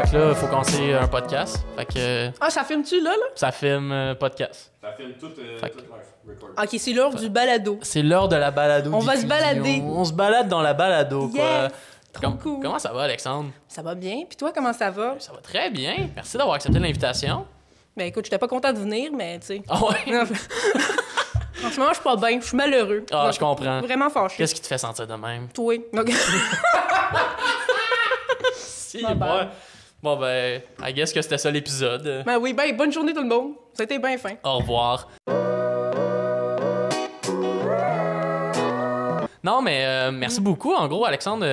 Fait que là, faut commencer un podcast. Fait que... Ah, ça filme-tu là? Ça filme podcast. Ça filme tout live record. Ok, c'est l'heure du balado. C'est l'heure de la balado. On va se balader. On se balade dans la balado, quoi. Yes! Trop cool. Comment ça va, Alexandre? Ça va bien. Puis toi, comment ça va? Ça va très bien. Merci d'avoir accepté l'invitation. Ben écoute, j'étais pas content de venir, mais tu sais. Ah ouais? En ce moment, je suis pas bien. Je suis malheureux. Ah, Donc, je comprends. Vraiment fâché. Qu'est-ce qui te fait sentir de même? Toi. Donc... Si, Ma bad. ouais. Bon, ben, I guess que c'était ça l'épisode. Ben oui, ben bonne journée tout le monde. Ça a été bien fin. Au revoir. Non, mais merci beaucoup. En gros, Alexandre,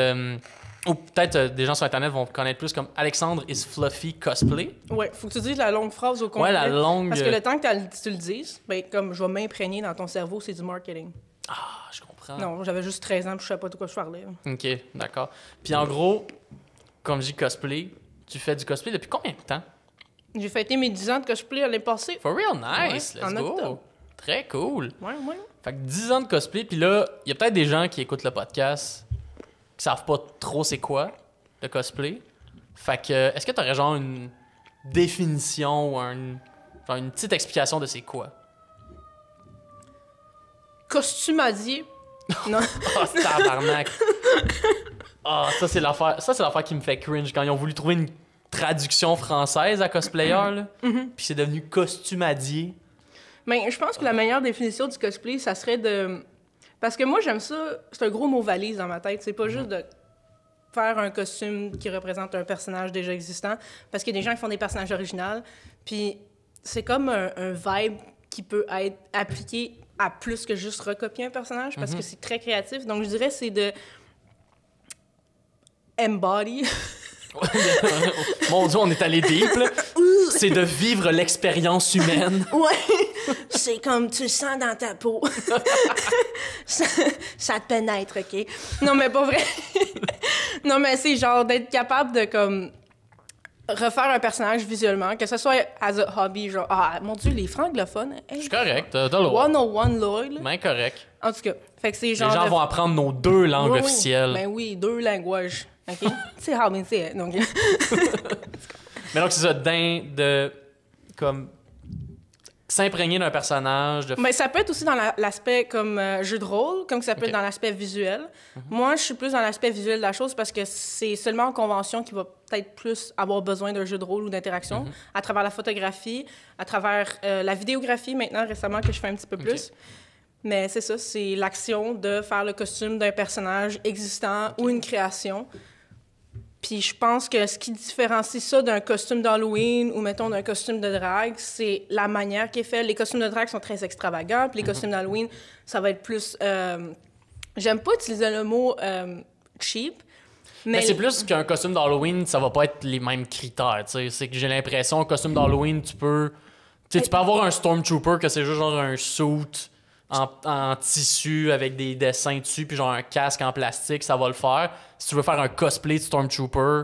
ou peut-être des gens sur Internet vont connaître plus comme Alexandre is Fluffy Cosplay. Ouais, faut que tu dises la longue phrase au complet. Ouais, la longue... Parce que le temps que tu le dises, ben comme je vais m'imprégner dans ton cerveau, c'est du marketing. Ah, je comprends. Non, j'avais juste 13 ans, puis je savais pas de quoi je parlais. OK, d'accord. Puis en gros, comme je dis cosplay, tu fais du cosplay depuis combien de temps? J'ai fêté mes 10 ans de cosplay l'année passée. For real, nice! Ouais, Let's en go! octobre. Très cool! Ouais. Fait que 10 ans de cosplay, puis là, il y a peut-être des gens qui écoutent le podcast qui savent pas trop c'est quoi, le cosplay. Fait que, est-ce que t'aurais genre une définition ou genre une petite explication de c'est quoi? Costumadier. Non. Oh, tabarnak! Ah, ça c'est l'affaire qui me fait cringe quand ils ont voulu trouver une traduction française à cosplayer, là. Puis c'est devenu costumadier. Mais je pense que la meilleure définition du cosplay, ça serait de... Parce que moi, j'aime ça, c'est un gros mot valise dans ma tête. C'est pas juste de faire un costume qui représente un personnage déjà existant, parce qu'il y a des gens qui font des personnages originaux, puis c'est comme un vibe qui peut être appliqué à plus que juste recopier un personnage, parce que c'est très créatif. Donc, je dirais c'est de embody. Mon Dieu, on est allé deep, là. C'est de vivre l'expérience humaine. Ouais, c'est comme tu le sens dans ta peau. ça te pénètre, OK? Non, mais pas vrai. Non, mais c'est genre d'être capable de, comme, refaire un personnage visuellement, que ce soit as a hobby, genre, ah, mon Dieu, les franglophones. Hey, C'est correct, t'as le droit. 101 Lloyd. Ben correct. En tout cas, fait que c'est Les genre. gens vont apprendre nos deux langues Oui, officielles. Ben oui, 2 langages. OK? C'est how we say it. Donc... Mais donc, c'est ça, de comme s'imprégner d'un personnage. Mais ça peut être aussi dans l'aspect comme jeu de rôle, comme ça peut être dans l'aspect visuel. Moi, je suis plus dans l'aspect visuel de la chose parce que c'est seulement en convention qu'il va peut-être plus avoir besoin d'un jeu de rôle ou d'interaction, à travers la photographie, à travers la vidéographie maintenant, récemment, que je fais un petit peu plus. Mais c'est ça, c'est l'action de faire le costume d'un personnage existant ou une création. Puis je pense que ce qui différencie ça d'un costume d'Halloween ou, mettons, d'un costume de drague, c'est la manière qui est fait. Les costumes de drague sont très extravagants, puis les costumes d'Halloween, ça va être plus... J'aime pas utiliser le mot cheap, Mais c'est plus qu'un costume d'Halloween, ça va pas être les mêmes critères, tu sais. C'est que j'ai l'impression, un costume d'Halloween, tu peux avoir un Stormtrooper que c'est juste genre un suit en tissu avec des dessins dessus, puis genre un casque en plastique, ça va le faire. Si tu veux faire un cosplay de Stormtrooper,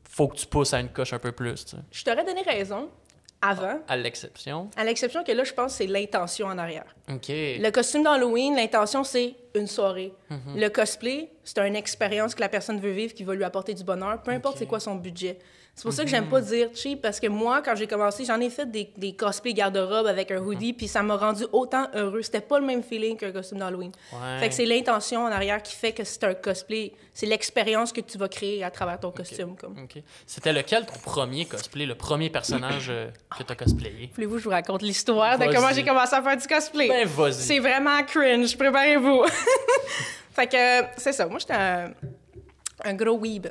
faut que tu pousses à une coche un peu plus, tu sais. Je t'aurais donné raison avant, À l'exception. à l'exception que là, je pense que c'est l'intention en arrière. OK. Le costume d'Halloween, l'intention, c'est une soirée. Le cosplay, c'est une expérience que la personne veut vivre qui va lui apporter du bonheur, peu importe c'est quoi son budget. C'est pour ça que j'aime pas dire cheap, parce que moi, quand j'ai commencé, j'en ai fait des cosplays garde-robe avec un hoodie, puis ça m'a rendu autant heureux. C'était pas le même feeling qu'un costume d'Halloween. Ouais. Fait que c'est l'intention en arrière qui fait que c'est un cosplay. C'est l'expérience que tu vas créer à travers ton costume. Comme. OK. C'était lequel ton premier cosplay, le premier personnage que t'as cosplayé? Voulez-vous que je vous raconte l'histoire de Vas-y. comment j'ai commencé à faire du cosplay? Ben, vas-y. C'est vraiment cringe, préparez-vous. Fait que c'est ça, moi j'étais un gros weeb.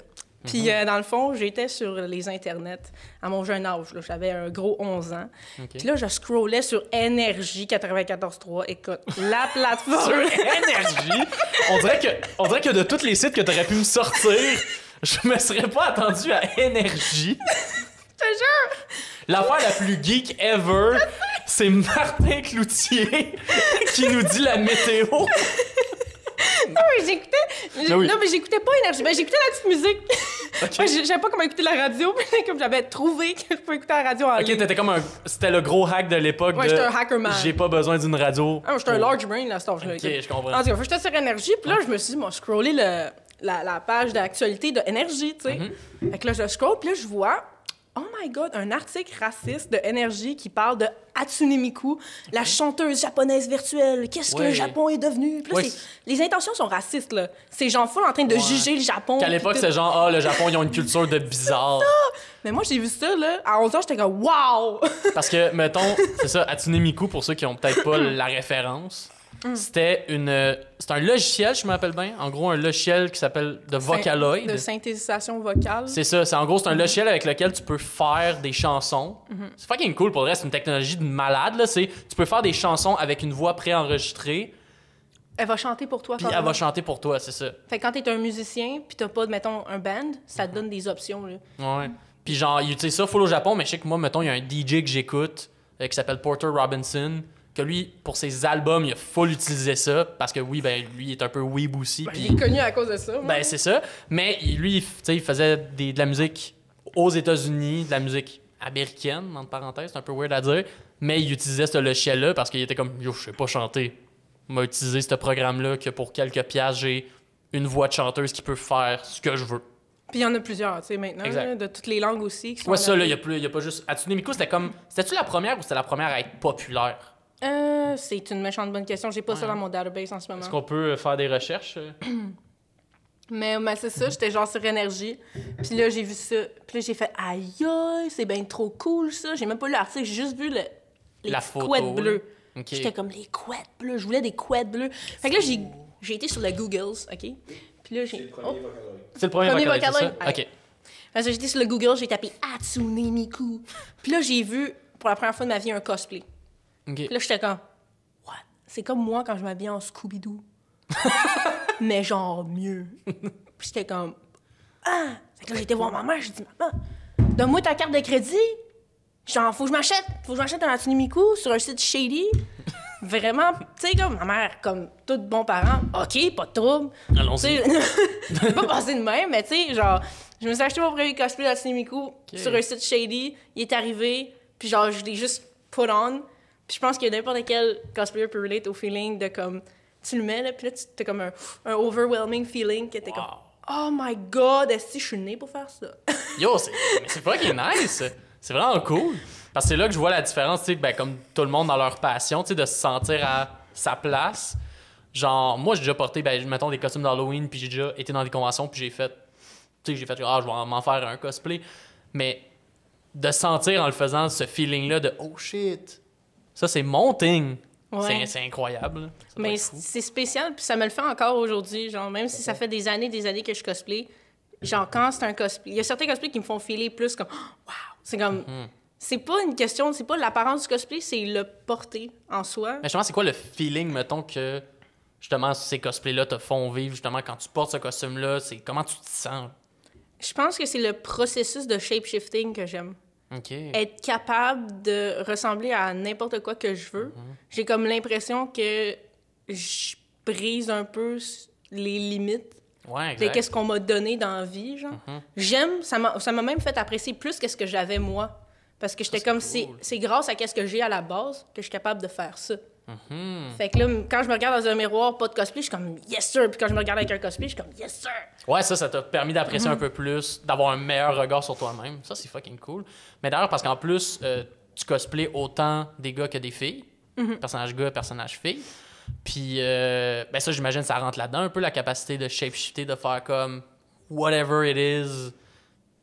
Puis dans le fond, j'étais sur les internets à mon jeune âge. Là. J'avais un gros 11 ans. OK. Puis là, je scrollais sur Énergie 94.3. Écoute, la plateforme... Sur Énergie? On dirait que de tous les sites que t'aurais pu me sortir, je me serais pas attendu à Énergie. Je te jure! L'affaire la plus geek ever, c'est Martin Cloutier qui nous dit la météo. Non, mais j'écoutais... Ben oui. Non, mais j'écoutais pas Énergie. Ben, j'écoutais la petite musique. OK. Moi, je savais pas comment écouter la radio, mais comme j'avais trouvé que je pouvais écouter la radio en OK, ligne. t'étais comme c'était le gros hack de l'époque. Ouais, de j'étais un hacker man. J'ai pas besoin d'une radio. Ah, moi, j'étais un large brain, là, cet âge-là. OK, je comprends. En tout cas, j'étais sur Énergie, puis là, je me suis dit, moi, scroller la page d'actualité de Énergie, tu sais. Fait que là, je scroll, puis là, je vois, oh my God, un article raciste de Énergie qui parle de Hatsune Miku, la chanteuse japonaise virtuelle. Qu'est-ce que le Japon est devenu? Puis là, les intentions sont racistes, là. C'est genre full en train de juger le Japon. Qu'à l'époque, c'est genre, ah, le Japon, ils ont une culture de bizarre. Mais moi, j'ai vu ça, là, à 11 ans, j'étais comme, wow! Parce que, mettons, c'est ça, Hatsune Miku, pour ceux qui ont peut-être pas la référence, c'est un logiciel, je me rappelle bien. En gros, un logiciel qui s'appelle de Vocaloid. De synthétisation vocale. C'est ça. En gros, c'est un logiciel avec lequel tu peux faire des chansons. C'est fucking cool pour le reste. C'est une technologie de malade. Là. Tu peux faire des chansons avec une voix préenregistrée. Elle va chanter pour toi. Puis elle va chanter pour toi, c'est ça. Fait que quand t'es un musicien, puis t'as pas, mettons, un band, ça te donne des options. Là. Ouais. Puis genre, ils utilisent ça full au Japon, mais je sais que moi, mettons, il y a un DJ que j'écoute qui s'appelle Porter Robinson. Que lui, pour ses albums, il a full utilisé ça, parce que oui, ben lui, il est un peu weeb aussi. Ben, puis il est connu à cause de ça. Ben, c'est ça. Mais lui, il faisait de la musique aux États-Unis, de la musique américaine, entre parenthèses, c'est un peu weird à dire, mais il utilisait ce logiciel-là parce qu'il était comme, yo, je sais pas chanter. Il m'a utilisé ce programme-là que pour quelques piastres, j'ai une voix de chanteuse qui peut faire ce que je veux. Puis il y en a plusieurs, tu sais, maintenant, là, de toutes les langues aussi. Qui sont ça, là, il y a pas juste... Hatsune Miku, c'était-tu la première ou c'était la première à être populaire? C'est une méchante bonne question. J'ai pas ça dans mon database en ce moment. Est-ce qu'on peut faire des recherches? Mais c'est ça, j'étais genre sur Énergie. Puis là, j'ai vu ça. Puis là, j'ai fait aïe, c'est bien trop cool ça. J'ai même pas lu l'article, j'ai juste vu les couettes bleues. Okay. J'étais comme les couettes bleues. Je voulais des couettes bleues. Fait que là, j'ai été sur le Googles, OK? Puis là, j'ai. C'est le premier Vocaloid. OK. Parce que j'étais sur le Google, j'ai tapé Hatsune Miku. Puis là, j'ai vu pour la première fois de ma vie un cosplay. Okay. Puis là, j'étais comme, what? C'est comme moi quand je m'habille en Scooby-Doo. Mais genre mieux. Puis j'étais comme, ah! Fait que là, j'ai été voir ma mère, j'ai dit, maman, donne-moi ta carte de crédit. Genre, faut que je m'achète un Hatsune Miku sur un site shady. Vraiment, tu sais, comme ma mère, comme tout bon parent, OK, pas de trouble. Allons-y. Je pas passé de même, mais tu sais, genre, je me suis acheté mon premier cosplay d'Hatsune Miku sur un site shady. Il est arrivé, puis genre, je l'ai juste put on. Puis je pense que n'importe quel cosplayer peut relate au feeling de comme, tu le mets, là, puis là, t'as comme un overwhelming feeling que t'es comme, oh my God, est-ce que je suis née pour faire ça? Yo, c'est fucking nice! C'est vraiment cool! Parce que c'est là que je vois la différence, tu sais, ben, comme tout le monde dans leur passion, tu sais, de se sentir à sa place. Genre, moi, j'ai déjà porté, ben, mettons, des costumes d'Halloween, puis j'ai déjà été dans des conventions, puis j'ai fait, je vais m'en faire un cosplay. Mais de sentir en le faisant ce feeling-là de, oh shit! Ça, c'est mon thing. Ouais. C'est incroyable. Mais c'est spécial, puis ça me le fait encore aujourd'hui. Genre, même si ça fait des années que je cosplay, genre, quand c'est un cosplay... Il y a certains cosplays qui me font filer plus comme, oh, wow! C'est comme... C'est pas une question... C'est pas l'apparence du cosplay, c'est le porter en soi. Mais justement, c'est quoi le feeling, mettons, que, justement, ces cosplays-là te font vivre, justement, quand tu portes ce costume-là? Comment tu te sens? Je pense que c'est le processus de shape-shifting que j'aime. Okay. Être capable de ressembler à n'importe quoi que je veux. J'ai comme l'impression que je brise un peu les limites de qu'est-ce qu'on m'a donné dans la vie, genre. J'aime, ça m'a même fait apprécier plus qu'est-ce que j'avais moi. Parce que j'étais comme, cool. C'est grâce à qu'est-ce que j'ai à la base que je suis capable de faire ça. Fait que là, quand je me regarde dans un miroir, pas de cosplay, je suis comme « yes sir », puis quand je me regarde avec un cosplay, je suis comme « yes sir ». Ouais, ça t'a permis d'apprécier un peu plus, d'avoir un meilleur regard sur toi-même. Ça, c'est fucking cool. Mais d'ailleurs, parce qu'en plus, tu cosplays autant des gars que des filles. Personnage gars, personnage fille. Puis, ben ça, j'imagine, ça rentre là-dedans un peu, la capacité de shape-shifter, de faire comme whatever it is.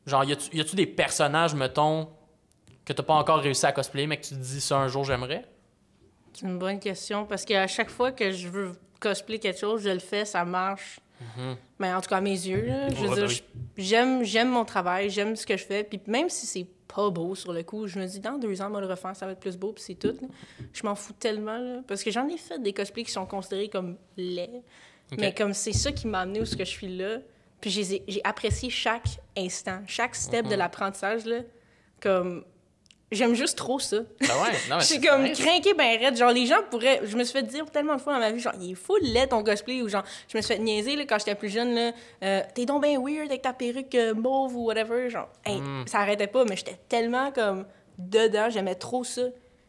Genre, y a-tu des personnages, mettons, que t'as pas encore réussi à cosplayer, mais que tu te dis ça un jour, j'aimerais? C'est une bonne question, parce qu'à chaque fois que je veux cosplayer quelque chose, je le fais, ça marche. Mais en tout cas, à mes yeux, là, je veux dire, j'aime mon travail, j'aime ce que je fais, puis même si c'est pas beau sur le coup, je me dis, dans 2 ans, on va le refaire, ça va être plus beau, puis c'est tout. Là. Je m'en fous tellement, là, parce que j'en ai fait des cosplays qui sont considérés comme laids, mais comme c'est ça qui m'a amené où ce que je suis là, puis j'ai apprécié chaque instant, chaque step de l'apprentissage, là, comme... J'aime juste trop ça. Ben ouais, non, je suis comme crinquée ben raide. Genre, les gens pourraient... Je me suis fait dire tellement de fois dans ma vie, genre, il est fou laid ton cosplay, ou genre, je me suis fait niaiser, là, quand j'étais plus jeune, là, t'es donc ben weird avec ta perruque mauve ou whatever, genre, ça arrêtait pas, mais j'étais tellement, comme, dedans, j'aimais trop ça.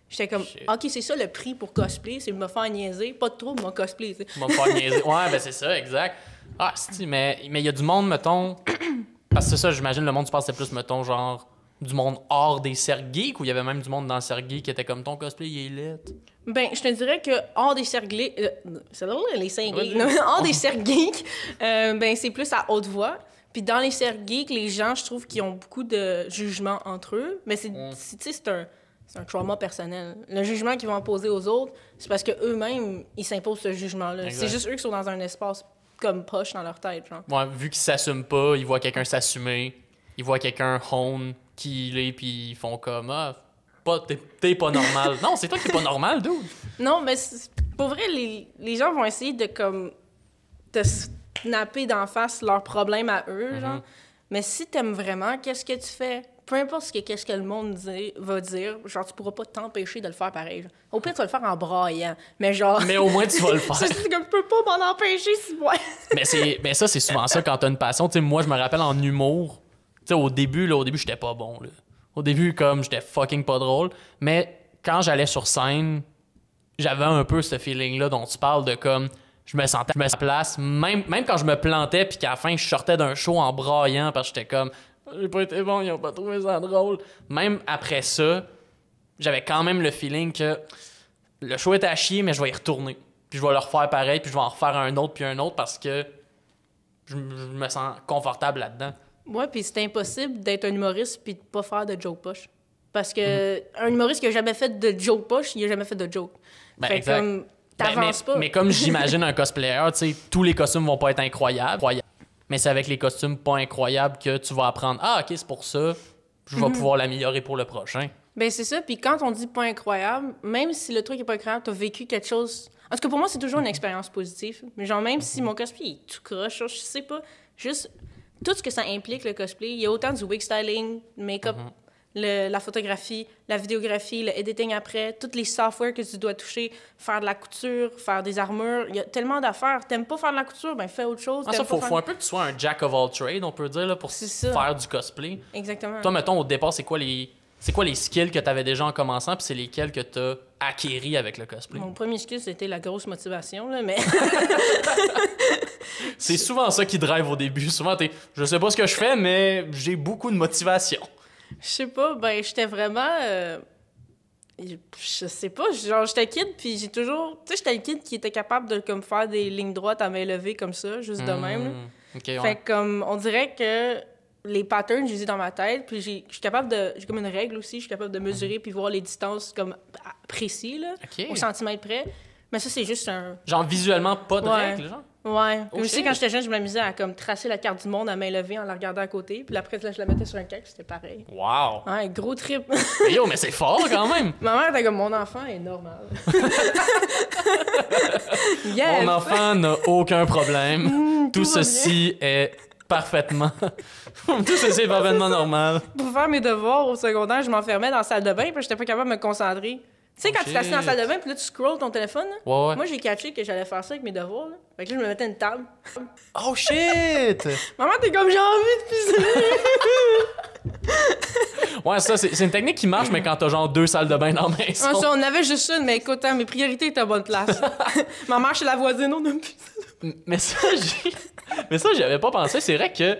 J'étais comme, OK, c'est ça le prix pour cosplay, c'est me faire niaiser, pas de trop, mon cosplay, tu sais. Me faire niaiser, ouais, ben c'est ça, exact. Ah, si, mais il y a du monde, mettons. Parce que c'est ça, j'imagine, le monde, tu penses que c'est plus, mettons, genre, du monde hors des cercles geeks ou il y avait même du monde dans le cercle geek qui était comme ton cosplay, il est lit. Ben, je te dirais que hors des cercles c'est drôle, les cercles geeks, Ouais. hors des cercles geeks, ben, c'est plus à haute voix. Puis dans les cercles geeks, les gens, je trouve qu'ils ont beaucoup de jugements entre eux. Mais tu sais, c'est un trauma personnel. Le jugement qu'ils vont imposer aux autres, c'est parce qu'eux-mêmes, ils s'imposent ce jugement-là. Exact. C'est juste eux qui sont dans un espace comme poche dans leur tête, genre. Ouais, vu qu'ils s'assument pas, ils voient quelqu'un s'assumer, ils voient quelqu'un hone qui il est, puis ils font comme ah, t'es pas normal. Non, c'est toi qui es pas normal, dude. Non, mais pour vrai, les gens vont essayer de comme te snapper d'en face leurs problèmes à eux, genre. Mais si t'aimes vraiment, qu'est-ce que tu fais? Peu importe qu'est-ce que le monde va dire, genre, tu pourras pas t'empêcher de le faire pareil. Genre. Au pire, tu vas le faire en braillant, mais genre... Mais au moins, tu vas le faire. C'est comme, je peux pas m'en empêcher, si ouais. Mais ça, c'est souvent ça quand t'as une passion. Tu sais, moi, je me rappelle en humour, tu sais, au début, j'étais pas bon, là. Au début, comme, j'étais fucking pas drôle. Mais quand j'allais sur scène, j'avais un peu ce feeling-là dont tu parles de comme... Je me sentais à place, même quand je me plantais, puis qu'à la fin, je sortais d'un show en braillant parce que j'étais comme... J'ai pas été bon, ils ont pas trouvé ça drôle. Même après ça, j'avais quand même le feeling que le show était à chier, mais je vais y retourner. Puis je vais le refaire pareil, puis je vais en refaire un autre, puis un autre, parce que je me sens confortable là-dedans. Ouais, puis c'est impossible d'être un humoriste puis de pas faire de joke poche. Parce que un humoriste qui a jamais fait de joke poche, il a jamais fait de joke. Ben, fait exact. comme, t'avances pas. Mais comme j'imagine un cosplayer, tu sais, tous les costumes vont pas être incroyables. Mais c'est avec les costumes pas incroyables que tu vas apprendre « Ah, OK, c'est pour ça, je vais pouvoir l'améliorer pour le prochain. » Ben c'est ça, puis quand on dit pas incroyable, même si le truc est pas incroyable, t'as vécu quelque chose... En tout cas, pour moi, c'est toujours une expérience positive. Mais genre, même si mon cosplay est tout croche, je sais pas, juste tout ce que ça implique, le cosplay, il y a autant du wig styling, make-up, la photographie, la vidéographie, le editing après, tous les softwares que tu dois toucher, faire de la couture, faire des armures, il y a tellement d'affaires. T'aimes pas faire de la couture, ben fais autre chose. Ah, ça, faut un peu que tu sois un jack of all trades, on peut dire, là, pour C'est ça. faire du cosplay. Exactement. Toi, mettons, au départ, c'est quoi les skills que tu avais déjà en commençant, puis c'est lesquels que tu as acquéris avec le cosplay? Mon premier skill, c'était la grosse motivation, là, mais... C'est souvent ça qui drive au début. Souvent, je sais pas ce que je fais, mais j'ai beaucoup de motivation. Je sais pas, ben j'étais vraiment... je sais pas, genre j'étais kid, puis j'ai toujours... Tu sais, j'étais le kid qui était capable de comme, faire des lignes droites à main levée comme ça, juste de même. Là. OK, ouais. Fait que comme, on dirait que les patterns, je les ai dans ma tête, puis je suis capable de... J'ai comme une règle aussi, je suis capable de mesurer puis voir les distances comme précis, là, OK. au centimètre près. Mais ça, c'est juste un... Genre visuellement pas de Ouais. règles, genre? Ouais. Oh, Comme aussi, shit. quand j'étais jeune, je m'amusais à comme, tracer la carte du monde à main levée en la regardant à côté. Puis après, là, je la mettais sur un calque, c'était pareil. Wow! Ouais, gros trip. Mais yo, mais c'est fort quand même! Ma mère était comme, mon enfant est normal. Yes! Mon enfant n'a aucun problème. tout Tout va ceci est parfaitement... Tout ceci est parfaitement normal. Pour faire mes devoirs au secondaire, je m'enfermais dans la salle de bain parce que j'étais pas capable de me concentrer. Tu sais, quand tu t'assis dans la salle de bain, puis là, tu scrolls ton téléphone, là, Ouais, ouais. moi, j'ai catché que j'allais faire ça avec mes devoirs. Là. Fait que là, je me mettais une table. Oh shit! Maman, t'es comme, j'ai envie de pisser. Ouais, ça, c'est une technique qui marche, mais quand t'as genre 2 salles de bain dans la maison. Ah, ça, on avait juste une, mais écoute, hein, mes priorités étaient à bonne place. Ma mère, chez la voisine, on a pisser. Mais ça, j'y avais pas pensé. C'est vrai que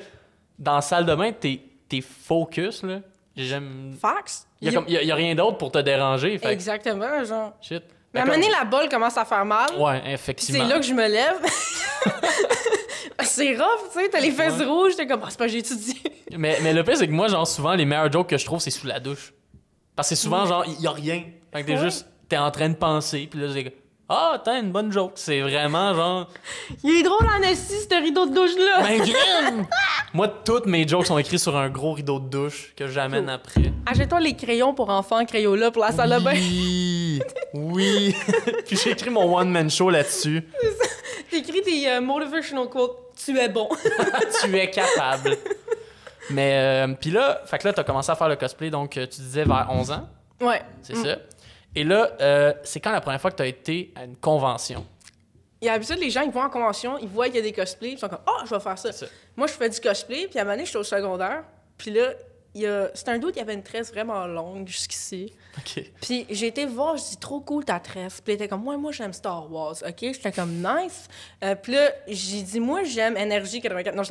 dans la salle de bain, t'es focus, là. J'aime... Fax? Il y a rien d'autre pour te déranger, fait que- Exactement, genre. Shit. Mais à un moment donné, la balle commence à faire mal. Ouais, Puis effectivement. c'est là que je me lève. C'est rough, tu sais, t'as les fesses Ouais. rouges, t'es comme, ah, c'est pas, j'ai étudié. Mais le pire, c'est que moi, genre, souvent, les meilleurs jokes que je trouve, c'est sous la douche. Parce que c'est souvent, genre, il y a rien. Fait que t'es Ouais. juste... T'es en train de penser, puis là, c'est... Ah, t'as une bonne joke. C'est vraiment, genre... Il est drôle en assis, ce rideau de douche-là. Ben, crème! Moi, toutes mes jokes sont écrits sur un gros rideau de douche que j'amène après. Achète-toi les crayons pour enfants, Crayola, pour la salle de bain. Oui! Oui! Puis j'ai écrit mon one-man show là-dessus. T'écris tes motivational quotes. Tu es bon. Tu es capable. Mais, puis là, fait que là, t'as commencé à faire le cosplay, donc tu disais vers 11 ans, Ouais. c'est ça. Et là, c'est quand la première fois que t'as été à une convention? Il y a l'habitude, les gens, ils vont en convention, ils voient qu'il y a des cosplays, ils sont comme, ah, je vais faire ça. C'est ça. Moi, je fais du cosplay, puis à un moment donné, j'étais au secondaire, puis là, c'est un dude qui avait une tresse vraiment longue jusqu'ici. OK. Puis j'ai été le voir, je dis trop cool ta tresse. Puis il était comme moi j'aime Star Wars, ok. J'étais comme nice. Puis là j'ai dit moi j'aime Énergie 84. Non,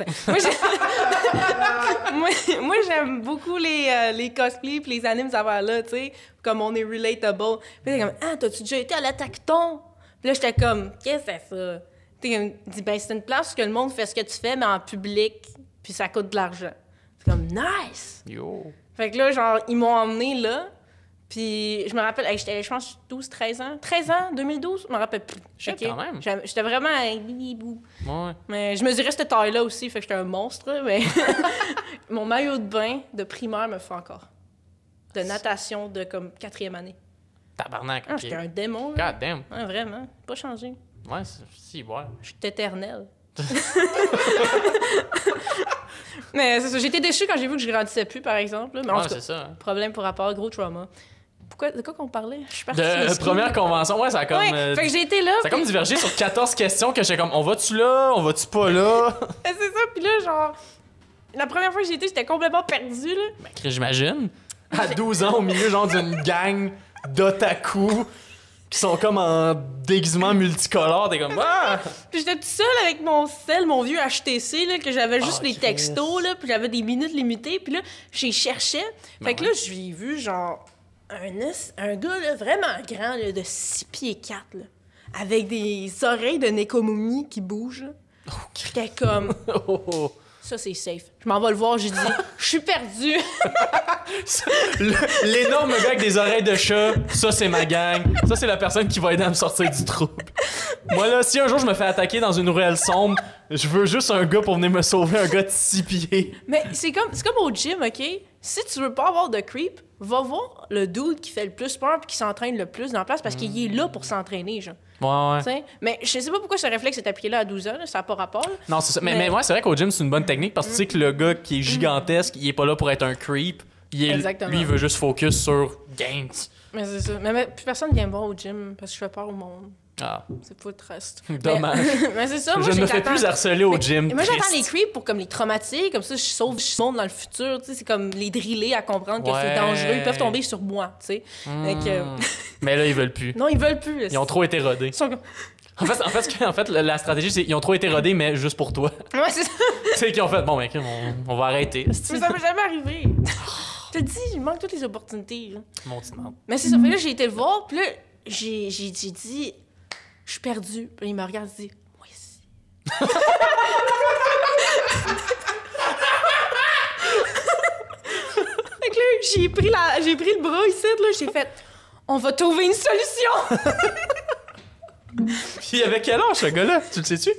moi j'aime beaucoup les cosplays puis les animes ça là, tu sais, comme on est relatable. Puis il était comme ah t'as-tu déjà été à la Tacton? Puis là j'étais comme qu'est-ce que c'est ça? Il dit ben c'est une place où le monde fait ce que tu fais mais en public puis ça coûte de l'argent. C'est comme nice. Yo. Fait que là, genre, ils m'ont emmené là. Puis je me rappelle, j'étais, je pense, 12, 13 ans. 13 ans, 2012, je me rappelle plus. Shit, quand même. J'étais vraiment un bibibou. Ouais. Mais je mesurais cette taille-là aussi, fait que j'étais un monstre. Mais mon maillot de bain de primaire me fait encore. De natation de comme 4e année. Tabarnak, Ah, OK. j'étais un démon, là. God damn. Ouais, vraiment. Pas changé. Ouais, si, ouais. Je suis éternelle. Mais c'est ça, j'étais déçue quand j'ai vu que je grandissais plus, par exemple. Là. Mais en Ouais, tout cas, c'est ça. Hein. problème pour rapport, gros trauma. De quoi qu'on parlait? Je suis partie. De première convention, ouais, ça a comme... Ouais, fait que j'ai été là. ça a comme divergé sur 14 questions que j'étais comme, on va-tu là? On va-tu pas là? C'est ça, puis là, genre... La première fois que j'y étais, j'étais complètement perdue, là. Ben, j'imagine. À 12 ans, au milieu, genre, d'une gang d'otaku qui sont comme en déguisement multicolore. T'es comme, ah! Puis j'étais toute seule avec mon mon vieux HTC, là, que j'avais juste Ah, les Christ. textos, là, puis j'avais des minutes limitées, puis là, j'y cherchais. Fait que là, j'ai vu, genre, un gars, là, vraiment grand, là, de 6 pieds 4, là, avec des oreilles de Nekomomi qui bougent, là. J'étais comme... Oh, oh. Ça, c'est safe. Je m'en vais le voir, j'ai dit, je suis perdue. L'énorme gars avec des oreilles de chat, ça, c'est ma gang. Ça, c'est la personne qui va aider à me sortir du trouble. Moi, là, si un jour je me fais attaquer dans une ruelle sombre, je veux juste un gars pour venir me sauver, un gars de 6 pieds. Mais c'est comme au gym, OK? Si tu veux pas avoir de creep, va voir le dude qui fait le plus peur puis qui s'entraîne le plus dans la place parce qu'il est là pour s'entraîner, genre. Ouais, ouais. T'sais? Mais je sais pas pourquoi ce réflexe est appliqué là à 12 ans, là, ça n'a pas rapport. Là. Non, c'est ça. Mais ouais, c'est vrai qu'au gym, c'est une bonne technique parce que tu sais que le gars qui est gigantesque, il est pas là pour être un creep. Exactement. Lui, il veut juste focus sur gains. Mais c'est ça. Mais plus personne vient me voir au gym parce que je fais peur au monde. Ah, C'est pas le trust. dommage. Mais c'est ça, moi, Je ne me fais j'attends- plus harceler au gym. Moi, j'attends triste. les creeps pour comme les traumatiser, comme ça, je sauve le monde dans le futur, tu sais, c'est comme les driller à comprendre que Ouais. c'est dangereux, ils peuvent tomber sur moi, tu sais. Fait que- Mais là, ils veulent plus. Non, ils veulent plus. Ils ont trop été rodés. Ils sont comme... En fait, la stratégie, c'est qu'ils ont trop été rodés, mais juste pour toi. Ouais, c'est ça. Tu sais, qu'ils ont fait, bon, ben, on va arrêter. Mais ça m'est jamais arrivé. Je te dis, il manque toutes les opportunités. Là. Mon petit merde. Mais c'est ça. Fait que là, j'ai été le voir, puis là, j'ai dit, je suis perdue. Puis il me regarde et dit, moi ici. Fait que là, j'ai pris le bras ici, là, j'ai fait, on va trouver une solution. Puis, il avait quel âge, ce gars-là? Tu le sais-tu?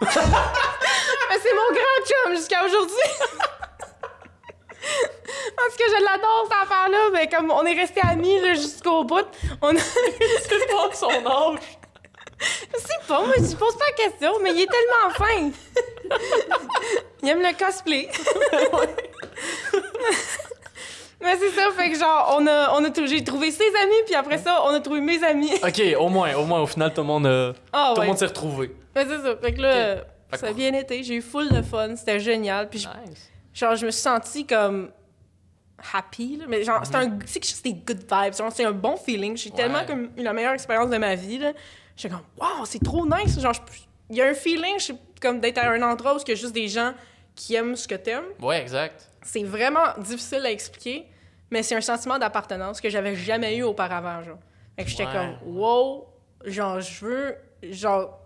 Mais c'est mon grand chum jusqu'à aujourd'hui. Parce que je l'adore, cette affaire-là, mais comme on est restés amis là, jusqu'au bout, on a... C'est pas de son âge. Je sais pas, moi, je pose pas la question, mais il est tellement fin. Il aime le cosplay. Mais c'est ça, fait que genre, j'ai trouvé ses amis, puis après ça, on a trouvé mes amis. OK, au moins, au final, tout le monde, Ah tout ouais. le monde s'est retrouvé. Mais c'est ça, fait que là, Fait ça a que- bien été. J'ai eu full de fun, c'était génial. Puis Nice. genre, je me suis sentie comme happy, là. Mais genre, c'est que c'est des good vibes, genre, c'est un bon feeling. J'ai tellement comme eu la meilleure expérience de ma vie, là. J'étais comme, wow, c'est trop nice. Genre, il y a un feeling, comme d'être à un endroit où il y a juste des gens qui aiment ce que t'aimes. Ouais, exact. C'est vraiment difficile à expliquer, mais c'est un sentiment d'appartenance que j'avais jamais eu auparavant, genre. Fait que j'étais Ouais. comme, wow, genre, je veux, genre...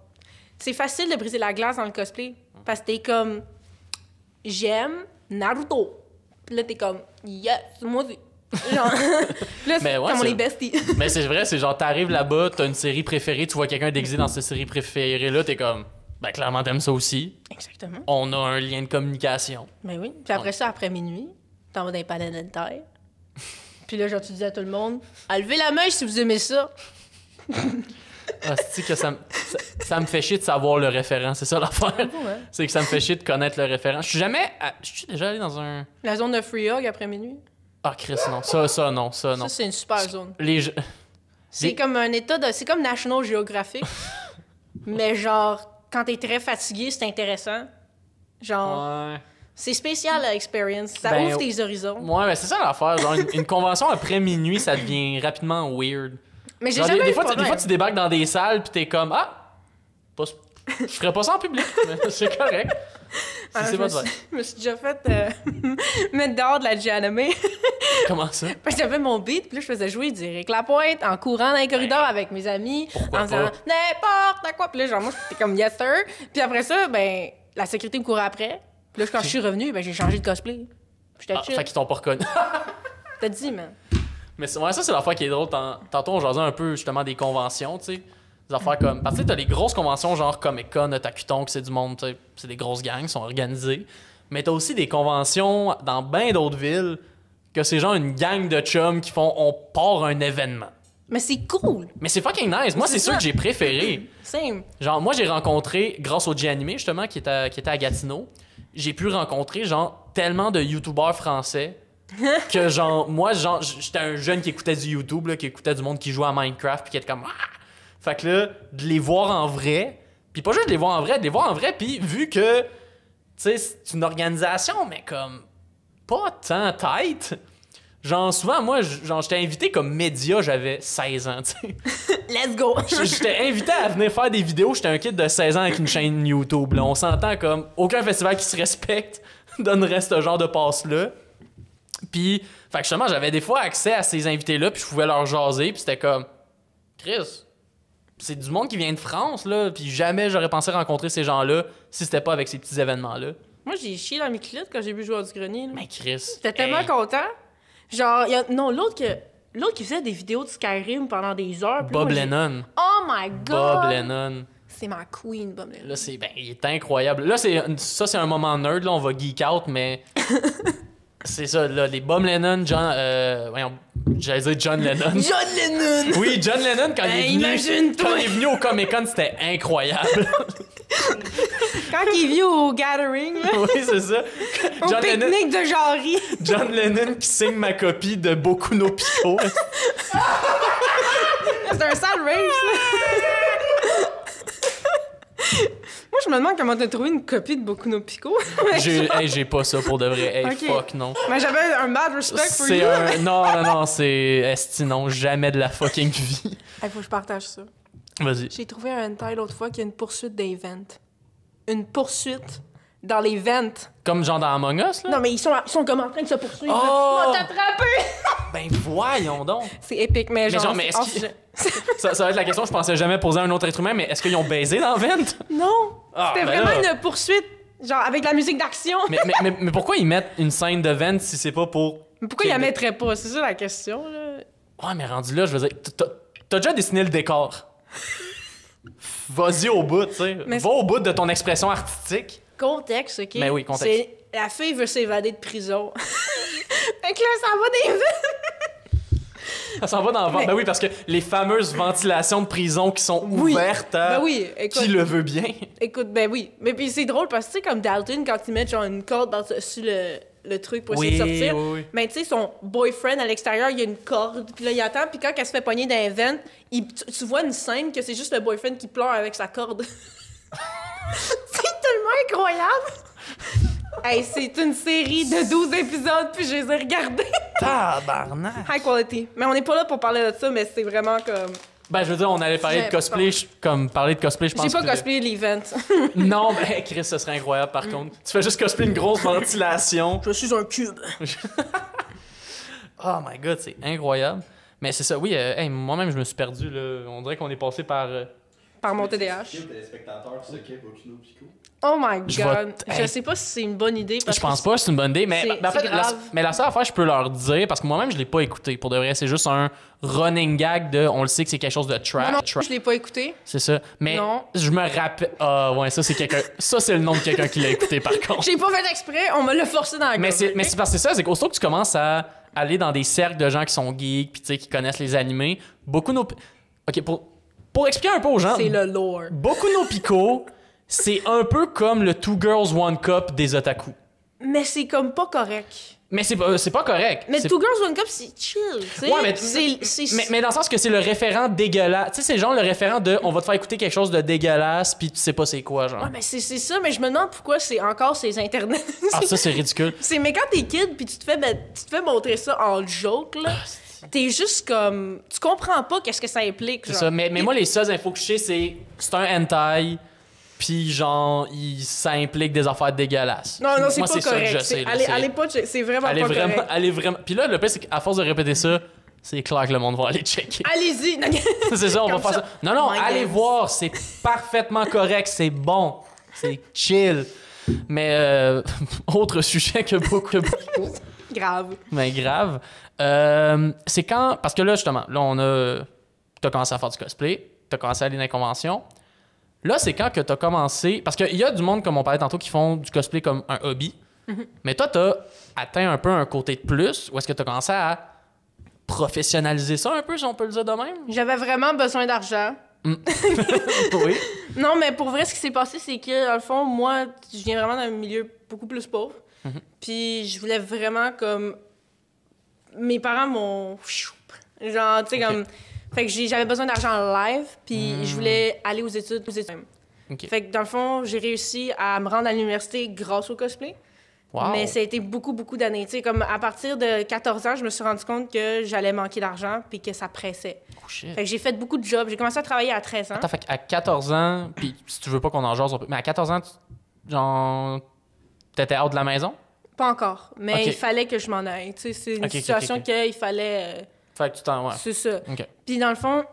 C'est facile de briser la glace dans le cosplay, parce que t'es comme, j'aime Naruto. Puis là, t'es comme, yes, moi aussi. Genre, là, Mais ouais, comme on c'est- est besties. Mais c'est vrai, c'est genre, t'arrives là-bas, t'as une série préférée, tu vois quelqu'un déguisé dans cette série préférée-là, t'es comme, ben clairement, t'aimes ça aussi. Exactement. On a un lien de communication. Mais oui. Puis après ça, après minuit, t'en vas dans les panneaux de terre. Puis là, genre, tu dis à tout le monde, levez la main si vous aimez ça. Hostie que ça me fait chier de savoir le référent, c'est ça l'affaire. Ouais. C'est que ça me fait chier de connaître le référent. Je suis déjà allé dans un... La zone de free hug après minuit. Ah, Chris, non. Ça, non. Ça, c'est une super zone. Les jeux... C'est comme un état de... C'est comme National Geographic. Mais genre, quand t'es très fatigué, c'est intéressant. Genre... Ouais. C'est spécial, l'experience. Ça Ben, ouvre tes horizons. Ouais, c'est ça l'affaire. Genre, une convention après minuit, ça devient rapidement weird. Mais j'ai Genre, jamais eu des de fois, problème. tu débarques dans des salles pis t'es comme je ferais pas ça en public, mais c'est correct. Ah, C'est je pas me de suis- je me suis déjà fait mettre dehors de la G-Anime. Comment ça? Parce que j'avais mon beat, puis là, je faisais jouer Direct Lapointe en courant dans les corridors avec mes amis, pourquoi en disant pas? n'importe quoi. Puis là, genre, moi, j'étais comme yes sir. Puis après ça, ben, la sécurité me courait après. Puis là, quand je suis revenue, ben, j'ai changé de cosplay. J'étais chill. Fait qu'ils t'ont pas reconnu. T'as dit, man. Mais ouais, ça, c'est l'affaire qui est drôle. Tantôt, on jasait un peu justement des conventions, tu sais. Des affaires comme. Parce que t'as les grosses conventions genre Comic-Con, Otakuton, que c'est du monde, tu sais. C'est des grosses gangs, ils sont organisés. Mais t'as aussi des conventions dans bien d'autres villes que c'est genre une gang de chums qui font on part un événement. Mais c'est cool. Mais c'est fucking nice. Moi, c'est C'est sûr ça. que j'ai préféré. Same. Genre, moi, j'ai rencontré, grâce au G-Animé, justement, qui était à Gatineau, j'ai pu rencontrer, genre, tellement de YouTubeurs français que, genre, moi, genre, j'étais un jeune qui écoutait du YouTube, là, qui écoutait du monde qui jouait à Minecraft, puis qui était comme... Ah! Fait que là, de les voir en vrai, puis pas juste de les voir en vrai, de les voir en vrai, puis vu que, tu sais, c'est une organisation, mais comme, pas tant tight. Genre, souvent, moi, genre, j'étais invité comme média, j'avais 16 ans, tu sais. Let's go. J'étais invité à venir faire des vidéos. J'étais un kid de 16 ans avec une chaîne YouTube. Là. On s'entend comme aucun festival qui se respecte donnerait ce genre de passe-là. Puis, fait que justement, j'avais des fois accès à ces invités-là, puis je pouvais leur jaser, puis c'était comme, Chris, c'est du monde qui vient de France, là, puis jamais j'aurais pensé rencontrer ces gens-là si c'était pas avec ces petits événements-là. Moi, j'ai chié dans mes clittes quand j'ai vu Joueur du Grenier. là. Mais Chris. J'étais tellement hey, content. Genre, non, l'autre qui faisait des vidéos de Skyrim pendant des heures. puis Bob moi, j'ai- Lennon. Oh my god! Bob Lennon. C'est ma queen, Bob Lennon. Là, il est incroyable. Là, ça, c'est un moment nerd, là, on va geek out, mais c'est ça, là, les Bob Lennon, j'allais dire John Lennon. John Lennon! Oui, John Lennon, quand il est venu, imagine-toi. quand il est venu au Comic-Con, c'était incroyable. Quand il vit au Gathering, là, Oui, c'est ça. au John Lennon, pique-nique de Jarry. John Lennon qui signe ma copie de Boku no Pico. C'est un sale race, là. Moi, je me demande comment t'as trouvé une copie de Boku no Pico. J'ai pas ça pour de vrai. Hey, Ok. fuck, non. Mais j'avais un mad respect for C'est you. Non, c'est... Esti, non, jamais de la fucking vie. Il faut que je partage ça. Vas-y. J'ai trouvé un hentai l'autre fois qui a une poursuite d'event. Une poursuite dans les ventes. Comme genre dans Among Us, là? Non, mais ils sont comme en train de se poursuivre. Oh! On va t'attraper! Ben voyons donc. C'est épique, mais genre... mais est-ce hors qu'il- sujet. Ça va être la question, je pensais jamais poser à un autre être humain, mais est-ce qu'ils ont baisé dans Vent? Non! Ah, C'était ben vraiment là. une poursuite, genre avec la musique d'action. Mais pourquoi ils mettent une scène de Vent si c'est pas pour... Mais pourquoi ils la mettraient pas? C'est ça la question, là. Ouais, mais rendu là, je veux dire, t'as déjà dessiné le décor. Vas-y au bout, tu sais. Mais Va au bout de ton expression artistique. Contexte, OK? Mais oui, contexte. C'est la fille veut s'évader de prison. Fait que là, ça va des ventes. Ça s'en va dans le vent. Mais- Ben oui, parce que les fameuses ventilations de prison qui sont Oui. ouvertes à Ben oui, écoute. qui le veut bien. Écoute, ben oui. Mais puis c'est drôle parce que, tu sais, comme Dalton, quand ils mettent genre une corde par-dessus le truc pour essayer de sortir. Oui. Mais tu sais, son boyfriend à l'extérieur, il y a une corde, puis là, il attend, puis quand elle se fait pogner dans un vent, tu vois une scène que c'est juste le boyfriend qui pleure avec sa corde. C'est tellement incroyable! Hey, c'est une série de 12 épisodes, puis je les ai regardés. Tabarnak. High quality. Mais on n'est pas là pour parler de ça, mais c'est vraiment comme... Ben, je veux dire, on allait parler de J'ai- cosplay, parler de cosplay, je pense J'ai pas que- cosplayé l'event. Non, ben, Chris, ce serait incroyable, par contre. Tu fais juste cosplay une grosse ventilation. Je suis un cube. Oh my god, c'est incroyable. Mais c'est ça, oui, hey, moi-même, je me suis perdu, là. On dirait qu'on est passé par... Par mon TDAH. Quel téléspectateur qui s'occupe au Kino Pico? Oh my Je god. vais Je hey. sais pas si c'est une bonne idée. Parce Je pense que pas que c'est une bonne idée, mais c'est- en fait, c'est grave. mais la seule affaire que je peux leur dire, parce que moi-même, je l'ai pas écouté, pour de vrai, c'est juste un running gag de... On le sait que c'est quelque chose de trash. Non, je l'ai pas écouté. C'est ça. Mais Non. je me rappelle... Ah, ouais, ça, c'est quelqu'un... Ça, c'est le nom de quelqu'un qui l'a écouté, par contre. J'ai pas fait exprès, on me l'a forcé dans la Mais gorge. c'est parce que c'est ça, c'est qu'aussitôt que tu commences à aller dans des cercles de gens qui sont geeks, puis tu sais, qui connaissent les animés, Boku no... OK, pour expliquer un peu aux gens, C'est le lore. Boku no Pico, c'est un peu comme le Two Girls One Cup des otaku. Mais c'est comme pas correct. Mais c'est pas correct. Mais c'est... Two Girls One Cup, c'est chill, tu sais. Ouais, mais dans le sens que c'est le référent dégueulasse. Tu sais, c'est genre le référent de on va te faire écouter quelque chose de dégueulasse, puis tu sais pas c'est quoi, genre. Ouais, mais c'est ça, mais je me demande pourquoi c'est encore ces internets. Ah, ça, c'est ridicule. Mais quand t'es kid, puis tu te fais montrer ça en joke, là. T'es juste comme. Tu comprends pas qu'est-ce que ça implique, C'est genre. ça. Mais moi, les seules infos que je sais, c'est un hentai, puis genre, ça implique des affaires dégueulasses. Non, moi, c'est pas ça correct. que je sais. Allez pas, c'est vraiment pas correct. Allez vraiment. Puis là, le pire, c'est qu'à force de répéter ça, c'est clair que le monde va aller checker. Allez-y! C'est ça, on va Comme faire ça. Non, My allez God. voir, c'est parfaitement correct, c'est bon, c'est chill. Mais autre sujet que beaucoup. Grave. Mais grave. C'est quand. Parce que là, justement, t'as commencé à faire du cosplay, t'as commencé à aller dans les conventions. Là, c'est quand que t'as commencé. Parce qu'il y a du monde, comme on parlait tantôt, qui font du cosplay comme un hobby. Mais toi, t'as atteint un peu un côté de plus, ou est-ce que t'as commencé à professionnaliser ça un peu, si on peut le dire de même? J'avais vraiment besoin d'argent. Oui. Non, mais pour vrai, ce qui s'est passé, c'est que, dans le fond, moi, je viens vraiment d'un milieu beaucoup plus pauvre. Puis je voulais vraiment, comme... Mes parents m'ont... Genre, tu sais, comme... Fait que j'avais besoin d'argent live, puis je voulais aller aux études. OK. Fait que, dans le fond, j'ai réussi à me rendre à l'université grâce au cosplay. Wow. Mais ça a été beaucoup, beaucoup d'années. Tu sais, comme à partir de 14 ans, je me suis rendu compte que j'allais manquer d'argent puis que ça pressait. Oh, shit. Fait que j'ai fait beaucoup de jobs. J'ai commencé à travailler à 13 ans. Attends, fait qu'à 14 ans, puis si tu veux pas qu'on en jase, on peut... Mais à 14 ans, genre, t'étais hors de la maison? Pas encore, mais Ok. il fallait que je m'en aille. Tu sais, c'est une Ok, situation ok. qu'il fallait... Fait que tu t'en... Ouais. C'est ça. OK. Puis dans le fond,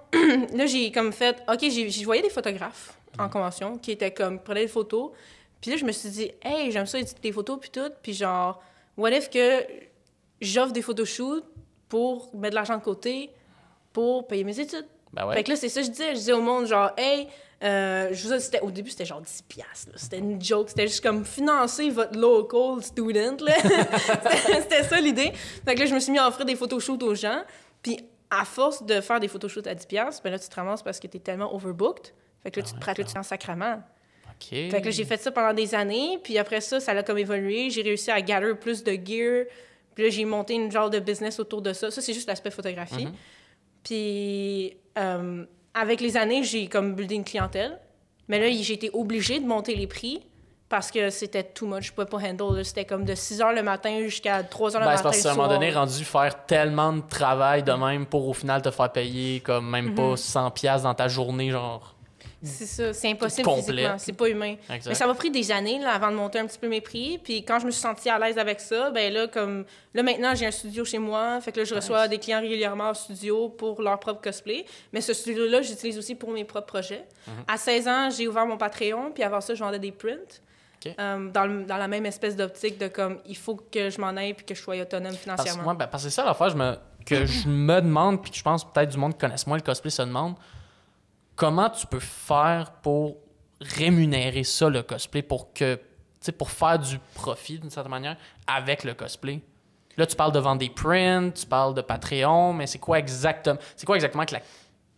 là, j'ai comme fait... OK, je voyais des photographes en convention qui étaient comme... prenaient des photos. Puis là, je me suis dit, hey, j'aime ça éditer des photos puis tout. Puis genre, what if que j'offre des photoshoots pour mettre de l'argent de côté pour payer mes études? Ben ouais. Fait que là, c'est ça que je disais. Je disais au monde, genre, hey, au début, c'était genre 10$. Là. C'était une joke. C'était juste comme financer votre local student. Là. C'était ça l'idée. Fait que là, je me suis mis à offrir des photoshoots aux gens. Puis à force de faire des photoshoots à 10$, ben là, tu te ramasses parce que t'es tellement overbooked. Fait que là, tu te pratiques en sacrament. OK. Fait que là, j'ai fait ça pendant des années. Puis après ça, ça a comme évolué. J'ai réussi à gather plus de gear. Puis là, j'ai monté une genre de business autour de ça. Ça, c'est juste l'aspect photographie. Puis avec les années, j'ai comme buildé une clientèle. Mais là, j'ai été obligée de monter les prix parce que c'était too much. Je pouvais pas handle. Là. C'était comme de 6 h le matin jusqu'à 3 h le matin. C'est parce le qu'à un moment soir. donné, rendu faire tellement de travail de même pour au final te faire payer comme même pas 100$ dans ta journée, genre. C'est ça, c'est impossible Complet. physiquement, c'est pas humain. Exact. Mais ça m'a pris des années là, avant de monter un petit peu mes prix. Puis quand je me suis sentie à l'aise avec ça, ben là, comme là maintenant j'ai un studio chez moi, fait que là je reçois des clients régulièrement au studio pour leur propre cosplay. Mais ce studio-là, j'utilise aussi pour mes propres projets. À 16 ans, j'ai ouvert mon Patreon, puis avant ça, je vendais des prints. OK. Dans la même espèce d'optique de comme il faut que je m'en aille puis que je sois autonome financièrement. Parce que c'est ça l'affaire que je me demande, puis que je pense peut-être du monde qui connaisse moins le cosplay se demande, comment tu peux faire pour rémunérer ça, le cosplay, pour faire du profit, d'une certaine manière, avec le cosplay? Là, tu parles de vendre des prints, tu parles de Patreon, mais c'est quoi exactement que la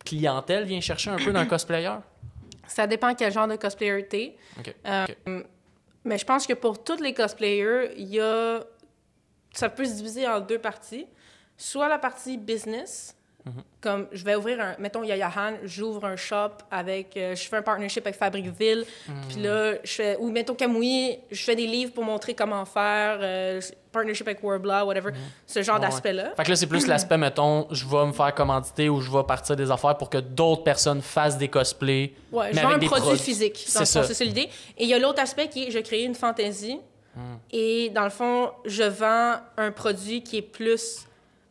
clientèle vient chercher un peu d'un cosplayer? Ça dépend quel genre de cosplayer t'es. OK. Mais je pense que pour tous les cosplayers, ça peut se diviser en deux parties. Soit la partie business, comme je vais ouvrir mettons, Yayahan, j'ouvre un shop avec, je fais un partnership avec Fabricville, puis là, ou mettons Kamui, je fais des livres pour montrer comment faire, partnership avec Warbla, whatever, ce genre d'aspect-là. Fait que là, c'est plus l'aspect, mettons, je vais me faire commanditer ou je vais partir des affaires pour que d'autres personnes fassent des cosplays. Ouais, je mais vends avec un des produit physique. Dans le fond, ça. c'est l'idée. Et il y a l'autre aspect qui est, je crée une fantaisie. Et dans le fond, je vends un produit qui est plus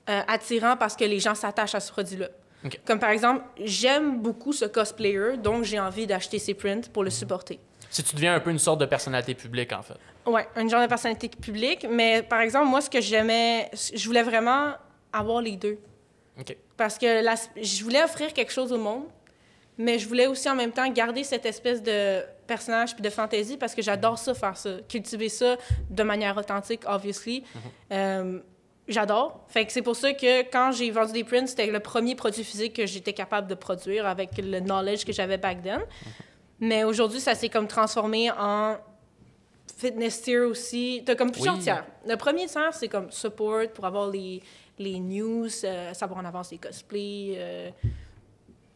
attirant parce que les gens s'attachent à ce produit-là. OK. Comme par exemple, j'aime beaucoup ce cosplayer, donc j'ai envie d'acheter ses prints pour le supporter. Si tu deviens un peu une sorte de personnalité publique, en fait. Ouais, une genre de personnalité publique. Mais par exemple, moi, ce que j'aimais, je voulais vraiment avoir les deux. OK. Parce que je voulais offrir quelque chose au monde, mais je voulais aussi en même temps garder cette espèce de personnage puis de fantaisie parce que j'adore ça, faire ça. Cultiver ça de manière authentique, obviously. J'adore. Fait que c'est pour ça que quand j'ai vendu des prints, c'était le premier produit physique que j'étais capable de produire avec le knowledge que j'avais back then. Mais aujourd'hui, ça s'est comme transformé en fitness tier aussi. T'as comme plusieurs Oui. tiers. Le premier tiers, c'est comme support pour avoir les news, savoir en avance les cosplays.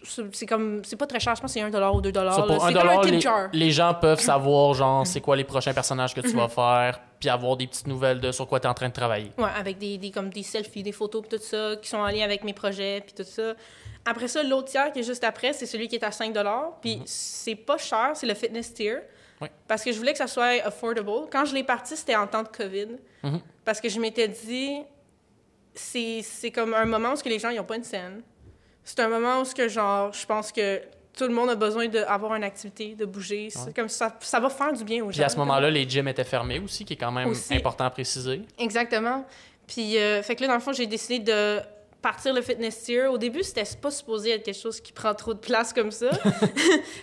C'est pas très cher, je pense que c'est $1 ou $2. Ça, pour C'est $1, comme un tip jar. les gens peuvent savoir, genre, c'est quoi les prochains personnages que tu vas faire, puis avoir des petites nouvelles de sur quoi tu es en train de travailler. Ouais, avec comme des selfies, des photos, puis tout ça, qui sont en lien avec mes projets, puis tout ça. Après ça, l'autre tiers qui est juste après, c'est celui qui est à $5. Puis c'est pas cher, c'est le fitness tier. Oui. Parce que je voulais que ça soit affordable. Quand je l'ai parti, c'était en temps de COVID. Parce que je m'étais dit, c'est comme un moment où les gens n'ont pas une scène. C'est un moment où je pense que tout le monde a besoin d'avoir une activité, de bouger. C'est comme ça va faire du bien aux gens. Puis à ce moment-là, les gyms étaient fermés aussi, qui est quand même important à préciser. Exactement. Puis, fait que là, dans le fond, j'ai décidé de partir le fitness tier. Au début, c'était pas supposé être quelque chose qui prend trop de place comme ça.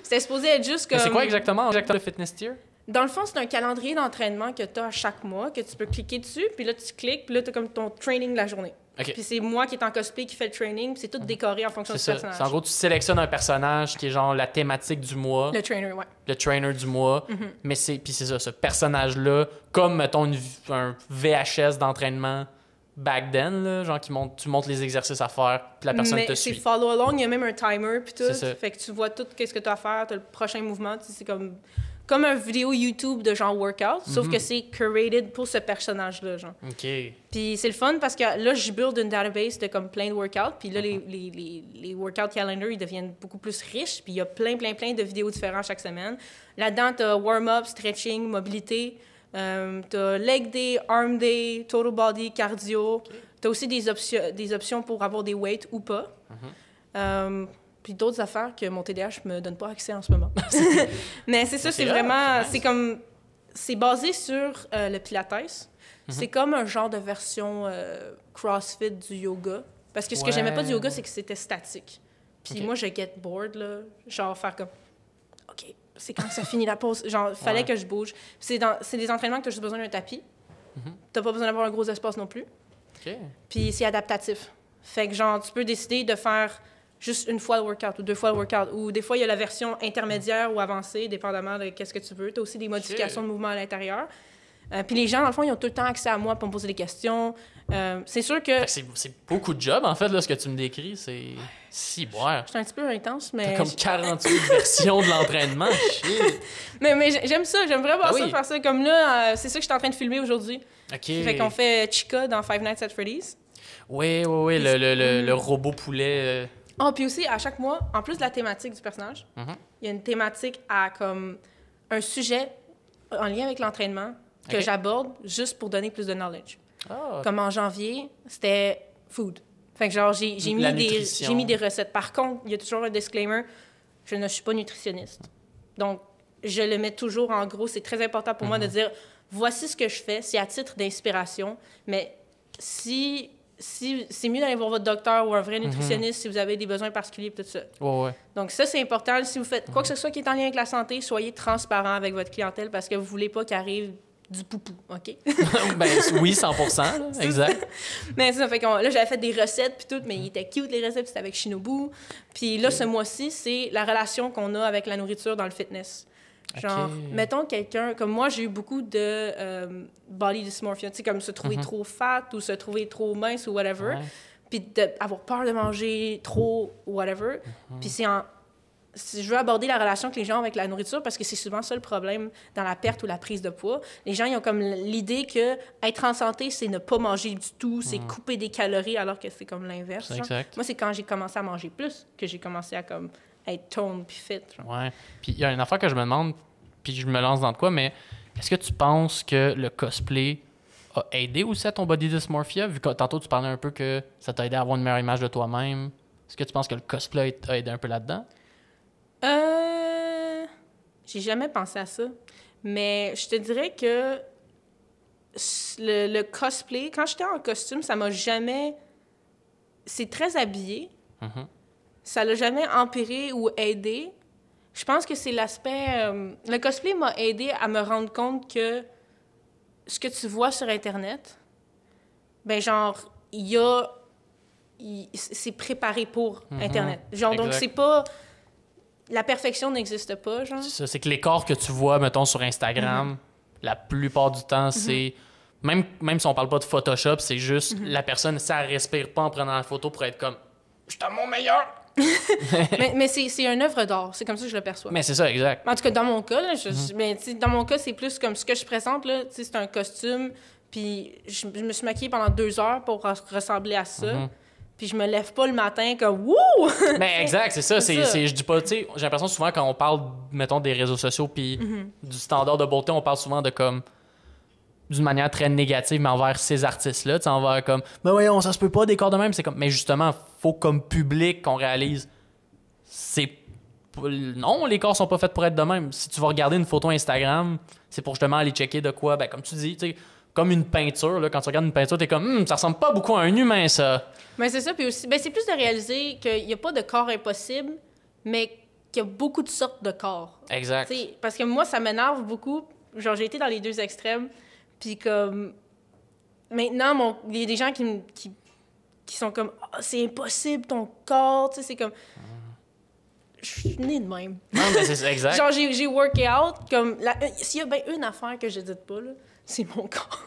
C'était supposé être juste comme... Mais c'est quoi exactement le fitness tier? Dans le fond, c'est un calendrier d'entraînement que tu as à chaque mois, que tu peux cliquer dessus, puis là, tu cliques, puis là, tu as comme ton training de la journée. OK. Puis c'est moi qui est en cosplay qui fait le training, puis c'est tout décoré en fonction du C'est ça. personnage. C'est en gros, tu sélectionnes un personnage qui est genre la thématique du mois, Le trainer, ouais. le trainer du mois, mais puis c'est ça, ce personnage-là, comme, mettons, un VHS d'entraînement back then, là, genre tu montres les exercices à faire, puis la personne Mais te c'est suit. follow along, il y a même un timer, puis tout. C'est ça. Fait que tu vois tout qu'est-ce que tu as à faire, tu as le prochain mouvement, tu sais, c'est comme un vidéo YouTube de genre workout, sauf que c'est curated pour ce personnage-là, genre. OK. Puis c'est le fun parce que là, je build une database de comme plein de workouts. Puis là, les workout calendar, ils deviennent beaucoup plus riches. Puis il y a plein de vidéos différentes chaque semaine. Là-dedans, tu as warm-up, stretching, mobilité. Tu as leg day, arm day, total body, cardio. Tu as aussi des options pour avoir des weights ou pas. Puis d'autres affaires que mon TDAH me donne pas accès en ce moment. Mais c'est ça, c'est vraiment... C'est basé sur le Pilates. C'est comme un genre de version CrossFit du yoga. Parce que ce que j'aimais pas du yoga, c'est que c'était statique. Puis moi, je get bored, là. Genre, faire comme... OK, c'est quand ça finit la pause. Genre, il fallait que je bouge. C'est des entraînements que tu as juste besoin d'un tapis. T'as pas besoin d'avoir un gros espace non plus. OK. Puis c'est adaptatif. Fait que, genre, tu peux décider de faire juste une fois le workout ou 2 fois le workout. Ou des fois, il y a la version intermédiaire ou avancée, dépendamment de qu'est-ce que tu veux. Tu as aussi des modifications de mouvement à l'intérieur. Puis les gens, dans le fond, ils ont tout le temps accès à moi pour me poser des questions. C'est sûr que... C'est beaucoup de job, en fait, là, ce que tu me décris. C'est... Si, ouais. Je suis un petit peu intense, mais... T'as comme 48 versions de l'entraînement. Shit. mais j'aime ça. J'aime vraiment Ah ça, oui. faire ça. Comme là, c'est ça que je suis en train de filmer aujourd'hui. OK. Fait qu'on fait Chica dans Five Nights at Freddy's. Oui, le robot poulet... Ah, puis aussi, à chaque mois, en plus de la thématique du personnage, il y a une thématique à comme un sujet en lien avec l'entraînement que j'aborde juste pour donner plus de knowledge. Ah. Comme en janvier, c'était food. Fait que genre, j'ai mis des recettes. Par contre, il y a toujours un disclaimer, je ne suis pas nutritionniste. Donc, je le mets toujours en gros. C'est très important pour moi de dire, voici ce que je fais, c'est à titre d'inspiration, mais si c'est mieux d'aller voir votre docteur ou un vrai nutritionniste si vous avez des besoins particuliers et tout ça. Ouais. Donc ça, c'est important. Si vous faites quoi que ce soit qui est en lien avec la santé, soyez transparent avec votre clientèle parce que vous voulez pas qu'il arrive du poupou, OK? Ben oui, 100%, là, exact. Mais c'est ça, fait que là, j'avais fait des recettes puis tout, mais ils étaient cute, les recettes, puis c'était avec Shinobu. Puis là, ce mois-ci, c'est la relation qu'on a avec la nourriture dans le fitness. Genre, mettons quelqu'un... Comme moi, j'ai eu beaucoup de body dysmorphia, tu sais, comme se trouver trop fat ou se trouver trop mince ou whatever. Ouais. Puis avoir peur de manger trop ou whatever. Puis si je veux aborder la relation que les gens ont avec la nourriture, parce que c'est souvent ça le problème dans la perte ou la prise de poids. Les gens, ils ont comme l'idée que être en santé, c'est ne pas manger du tout, c'est couper des calories, alors que c'est comme l'inverse. Exact. Moi, c'est quand j'ai commencé à manger plus que j'ai commencé à comme être toned puis fit. Genre. Ouais. Puis il y a une affaire que je me demande, puis je me lance dans de quoi, mais est-ce que tu penses que le cosplay a aidé aussi à ton body dysmorphia, vu que tantôt tu parlais un peu que ça t'a aidé à avoir une meilleure image de toi-même? Est-ce que tu penses que le cosplay a aidé un peu là-dedans? J'ai jamais pensé à ça. Mais je te dirais que le cosplay, quand j'étais en costume, ça m'a jamais... C'est très habillé. Ça l'a jamais empiré ou aidé. Je pense que c'est l'aspect... le cosplay m'a aidé à me rendre compte que ce que tu vois sur Internet, ben genre, c'est préparé pour Internet. Genre, donc, Exact. c'est pas... La perfection n'existe pas, genre. C'est ça, c'est que les corps que tu vois, mettons, sur Instagram, la plupart du temps, c'est... Même si on parle pas de Photoshop, c'est juste la personne, si elle respire pas en prenant la photo pour être comme « Je suis à mon meilleur! » Mais c'est une œuvre d'art. C'est comme ça que je le perçois. Mais c'est ça, exact. En tout cas, dans mon cas, là, mais, dans mon cas, c'est plus comme ce que je présente, là, c'est un costume, puis je me suis maquillée pendant 2 heures pour ressembler à ça. Puis je me lève pas le matin comme « Wouh! » Mais exact, c'est ça. C'est ça. Je dis pas, tu sais, j'ai l'impression souvent quand on parle, mettons, des réseaux sociaux puis du standard de beauté, on parle souvent de comme d'une manière très négative, mais envers ces artistes-là, tu sais, envers comme mais voyons, ça se peut pas des corps de même, c'est comme mais justement, faut comme public qu'on réalise non, les corps sont pas faits pour être de même. Si tu vas regarder une photo Instagram, c'est pour justement aller checker de quoi, ben comme tu dis, tu sais, comme une peinture là, quand tu regardes une peinture, t'es comme ça ressemble pas beaucoup à un humain ça. Mais c'est ça, puis aussi, ben c'est plus de réaliser qu'il y a pas de corps impossible, mais qu'il y a beaucoup de sortes de corps. Exact. T'sais, parce que moi, ça m'énerve beaucoup. Genre, j'ai été dans les 2 extrêmes. Puis comme... Maintenant, il y a des gens qui sont comme « Ah, c'est impossible, ton corps! » Tu sais, c'est comme... Je suis née de même. Non, mais c'est exact. Genre, j'ai worké out. Comme s'il y a bien une affaire que je dis pas, là, c'est mon corps.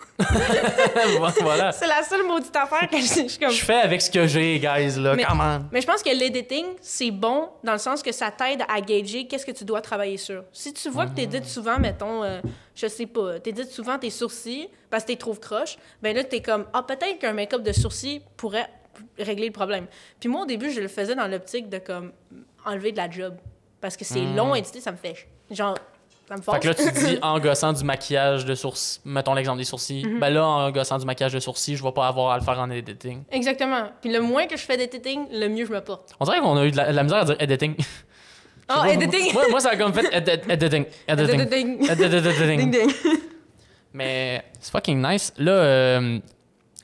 Voilà. C'est la seule maudite affaire que je suis comme... Je fais avec ce que j'ai, guys, là, comment? Mais je pense que l'editing, c'est bon dans le sens que ça t'aide à gager qu'est-ce que tu dois travailler sur. Si tu vois que t'édites souvent, mettons, je sais pas, t'édites souvent tes sourcils parce que t'es trop croche, ben là, t'es comme, peut-être qu'un make-up de sourcils pourrait régler le problème. Puis moi, au début, je le faisais dans l'optique de, comme, enlever de la job. Parce que c'est long à éditer, ça me fait... Genre... Fait que là, tu dis en gossant du maquillage de sourcils, mettons l'exemple des sourcils, ben là, en gossant du maquillage de sourcils, je vais pas avoir à le faire en editing. Exactement. Puis le moins que je fais d'editing, le mieux je me porte. On dirait qu'on a eu de la misère à dire editing. Oh, editing! Moi, ça a comme fait editing. Ding, ding. Mais c'est fucking nice. Là,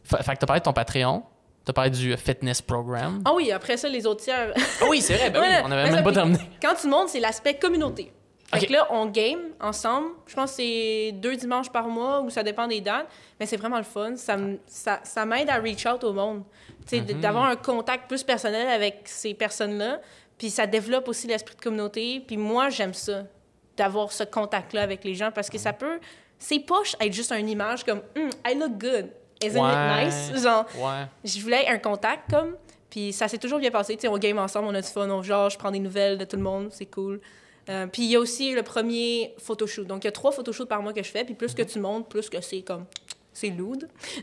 fait que t'as parlé de ton Patreon, t'as parlé du fitness program. Ah oui, après ça, les autres tiers. Ah oui, c'est vrai, ben oui, on avait même ça, pas terminé. Quand tu montes, c'est l'aspect communauté. Fait Okay. que là, on game ensemble. Je pense que c'est 2 dimanches par mois ou ça dépend des dates. Mais c'est vraiment le fun. Ça m'aide à reach out au monde. Tu sais, d'avoir un contact plus personnel avec ces personnes-là. Puis ça développe aussi l'esprit de communauté. Puis moi, j'aime ça, d'avoir ce contact-là avec les gens parce que ça peut... C'est poche être juste une image comme I look good. Isn't it nice? Genre, je voulais un contact comme... Puis ça s'est toujours bien passé. Tu sais, on game ensemble, on a du fun, je prends des nouvelles de tout le monde. C'est cool. Puis il y a aussi le premier photoshoot. Donc, il y a 3 photoshoots par mois que je fais. Puis plus que tu montes, plus que c'est comme... C'est lourd.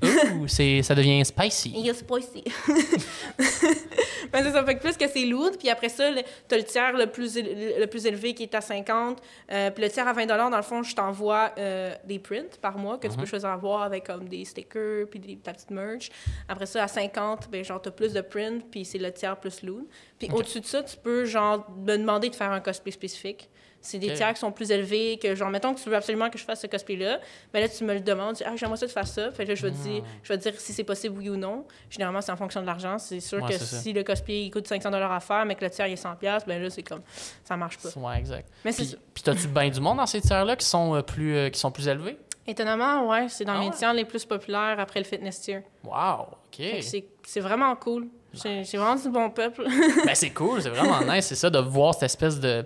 Ouh, ça devient spicy. Il est spicy. Ben, c'est ça. Fait que plus que c'est lourd. Puis après ça, t'as le tiers le plus élevé qui est à 50. Puis le tiers à 20 $, dans le fond, je t'envoie des prints par mois que tu peux choisir à avoir avec comme des stickers puis ta petite merch. Après ça, à 50, ben genre, t'as plus de prints. Puis c'est le tiers plus lourd. Puis au-dessus de ça, tu peux genre me demander de faire un cosplay spécifique. C'est des tiers qui sont plus élevés, que genre, mettons que tu veux absolument que je fasse ce cosplay-là, mais là, tu me le demandes, tu dis, j'aimerais ça de faire ça. Fait que là, je vais te dire si c'est possible, oui ou non. Généralement, c'est en fonction de l'argent. C'est sûr que si le cosplay il coûte 500 $ à faire, mais que le tiers il est 100 $, ben là, c'est comme, ça marche pas. Ouais, exact. Mais puis t'as-tu bien du monde dans ces tiers-là qui sont plus élevés? Étonnamment, ouais, c'est dans les tiers les plus populaires après le fitness tier. Wow, OK. C'est vraiment cool. C'est vraiment du bon peuple. Ben, c'est cool, c'est vraiment nice, c'est ça, de voir cette espèce de...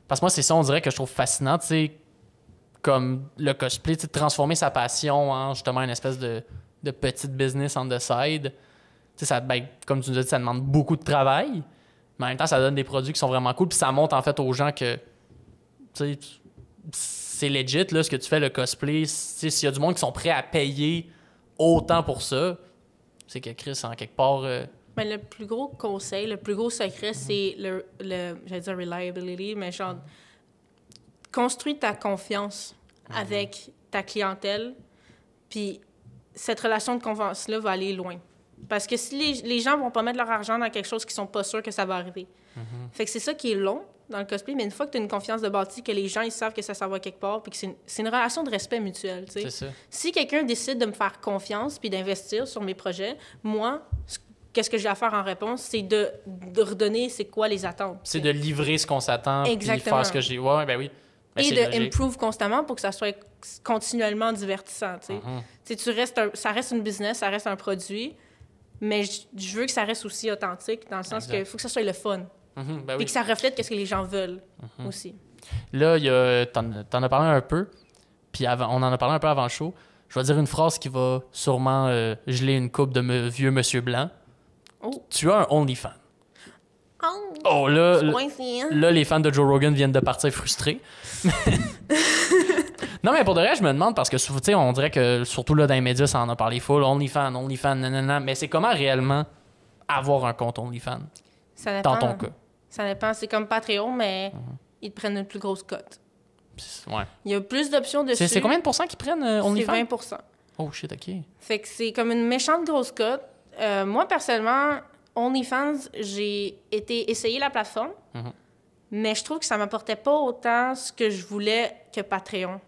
Parce que moi, c'est ça, on dirait que je trouve fascinant, tu sais, comme le cosplay, tu sais, de transformer sa passion en justement une espèce de petite business on the side. Tu sais, ça, ben, comme tu nous as dit, ça demande beaucoup de travail, mais en même temps, ça donne des produits qui sont vraiment cool, puis ça montre en fait aux gens que, tu sais, c'est legit, là, ce que tu fais, le cosplay. Tu sais, s'il y a du monde qui sont prêts à payer autant pour ça, c'est que Chris, en quelque part... Ben, le plus gros conseil, le plus gros secret, c'est j'allais dire reliability, mais genre, construis ta confiance avec ta clientèle, puis cette relation de confiance-là va aller loin. Parce que si les gens vont pas mettre leur argent dans quelque chose qu'ils sont pas sûrs que ça va arriver. Fait que c'est ça qui est long dans le cosplay, mais une fois que tu as une confiance de bâti, que les gens ils savent que ça s'en va quelque part, puis que c'est une relation de respect mutuel. Tu sais. C'est ça. Si quelqu'un décide de me faire confiance puis d'investir sur mes projets, moi, qu'est-ce que j'ai à faire en réponse, c'est de redonner c'est quoi les attentes. C'est de livrer ce qu'on s'attend, puis faire ce que j'ai... Ouais, ben oui. Ben, et de improve constamment pour que ça soit continuellement divertissant. Tu sais. Ça reste une business, ça reste un produit, mais je veux que ça reste aussi authentique, dans le sens qu'il faut que ça soit le fun. Ben Puis que ça reflète ce que les gens veulent aussi. Là, t'en as parlé un peu, puis on en a parlé un peu avant le show, je vais dire une phrase qui va sûrement geler une coupe de vieux monsieur blanc. Oh. Tu as un OnlyFans. Oh, Là, coincé, hein? là, les fans de Joe Rogan viennent de partir frustrés. Non, mais pour de vrai, je me demande, parce que tu sais, on dirait que, surtout là, dans les médias, ça en a parlé full, OnlyFans, nanana, mais c'est comment réellement avoir un compte OnlyFans, Ça dépend. dans ton cas? Ça dépend. C'est comme Patreon, mais ils te prennent une plus grosse cote. Ouais. Il y a plus d'options dessus. C'est combien de pourcents qu'ils prennent OnlyFans? C'est 20%. Oh shit, OK. Fait que c'est comme une méchante grosse cote. Moi, personnellement, OnlyFans, j'ai essayé la plateforme, mais je trouve que ça m'apportait pas autant ce que je voulais que Patreon.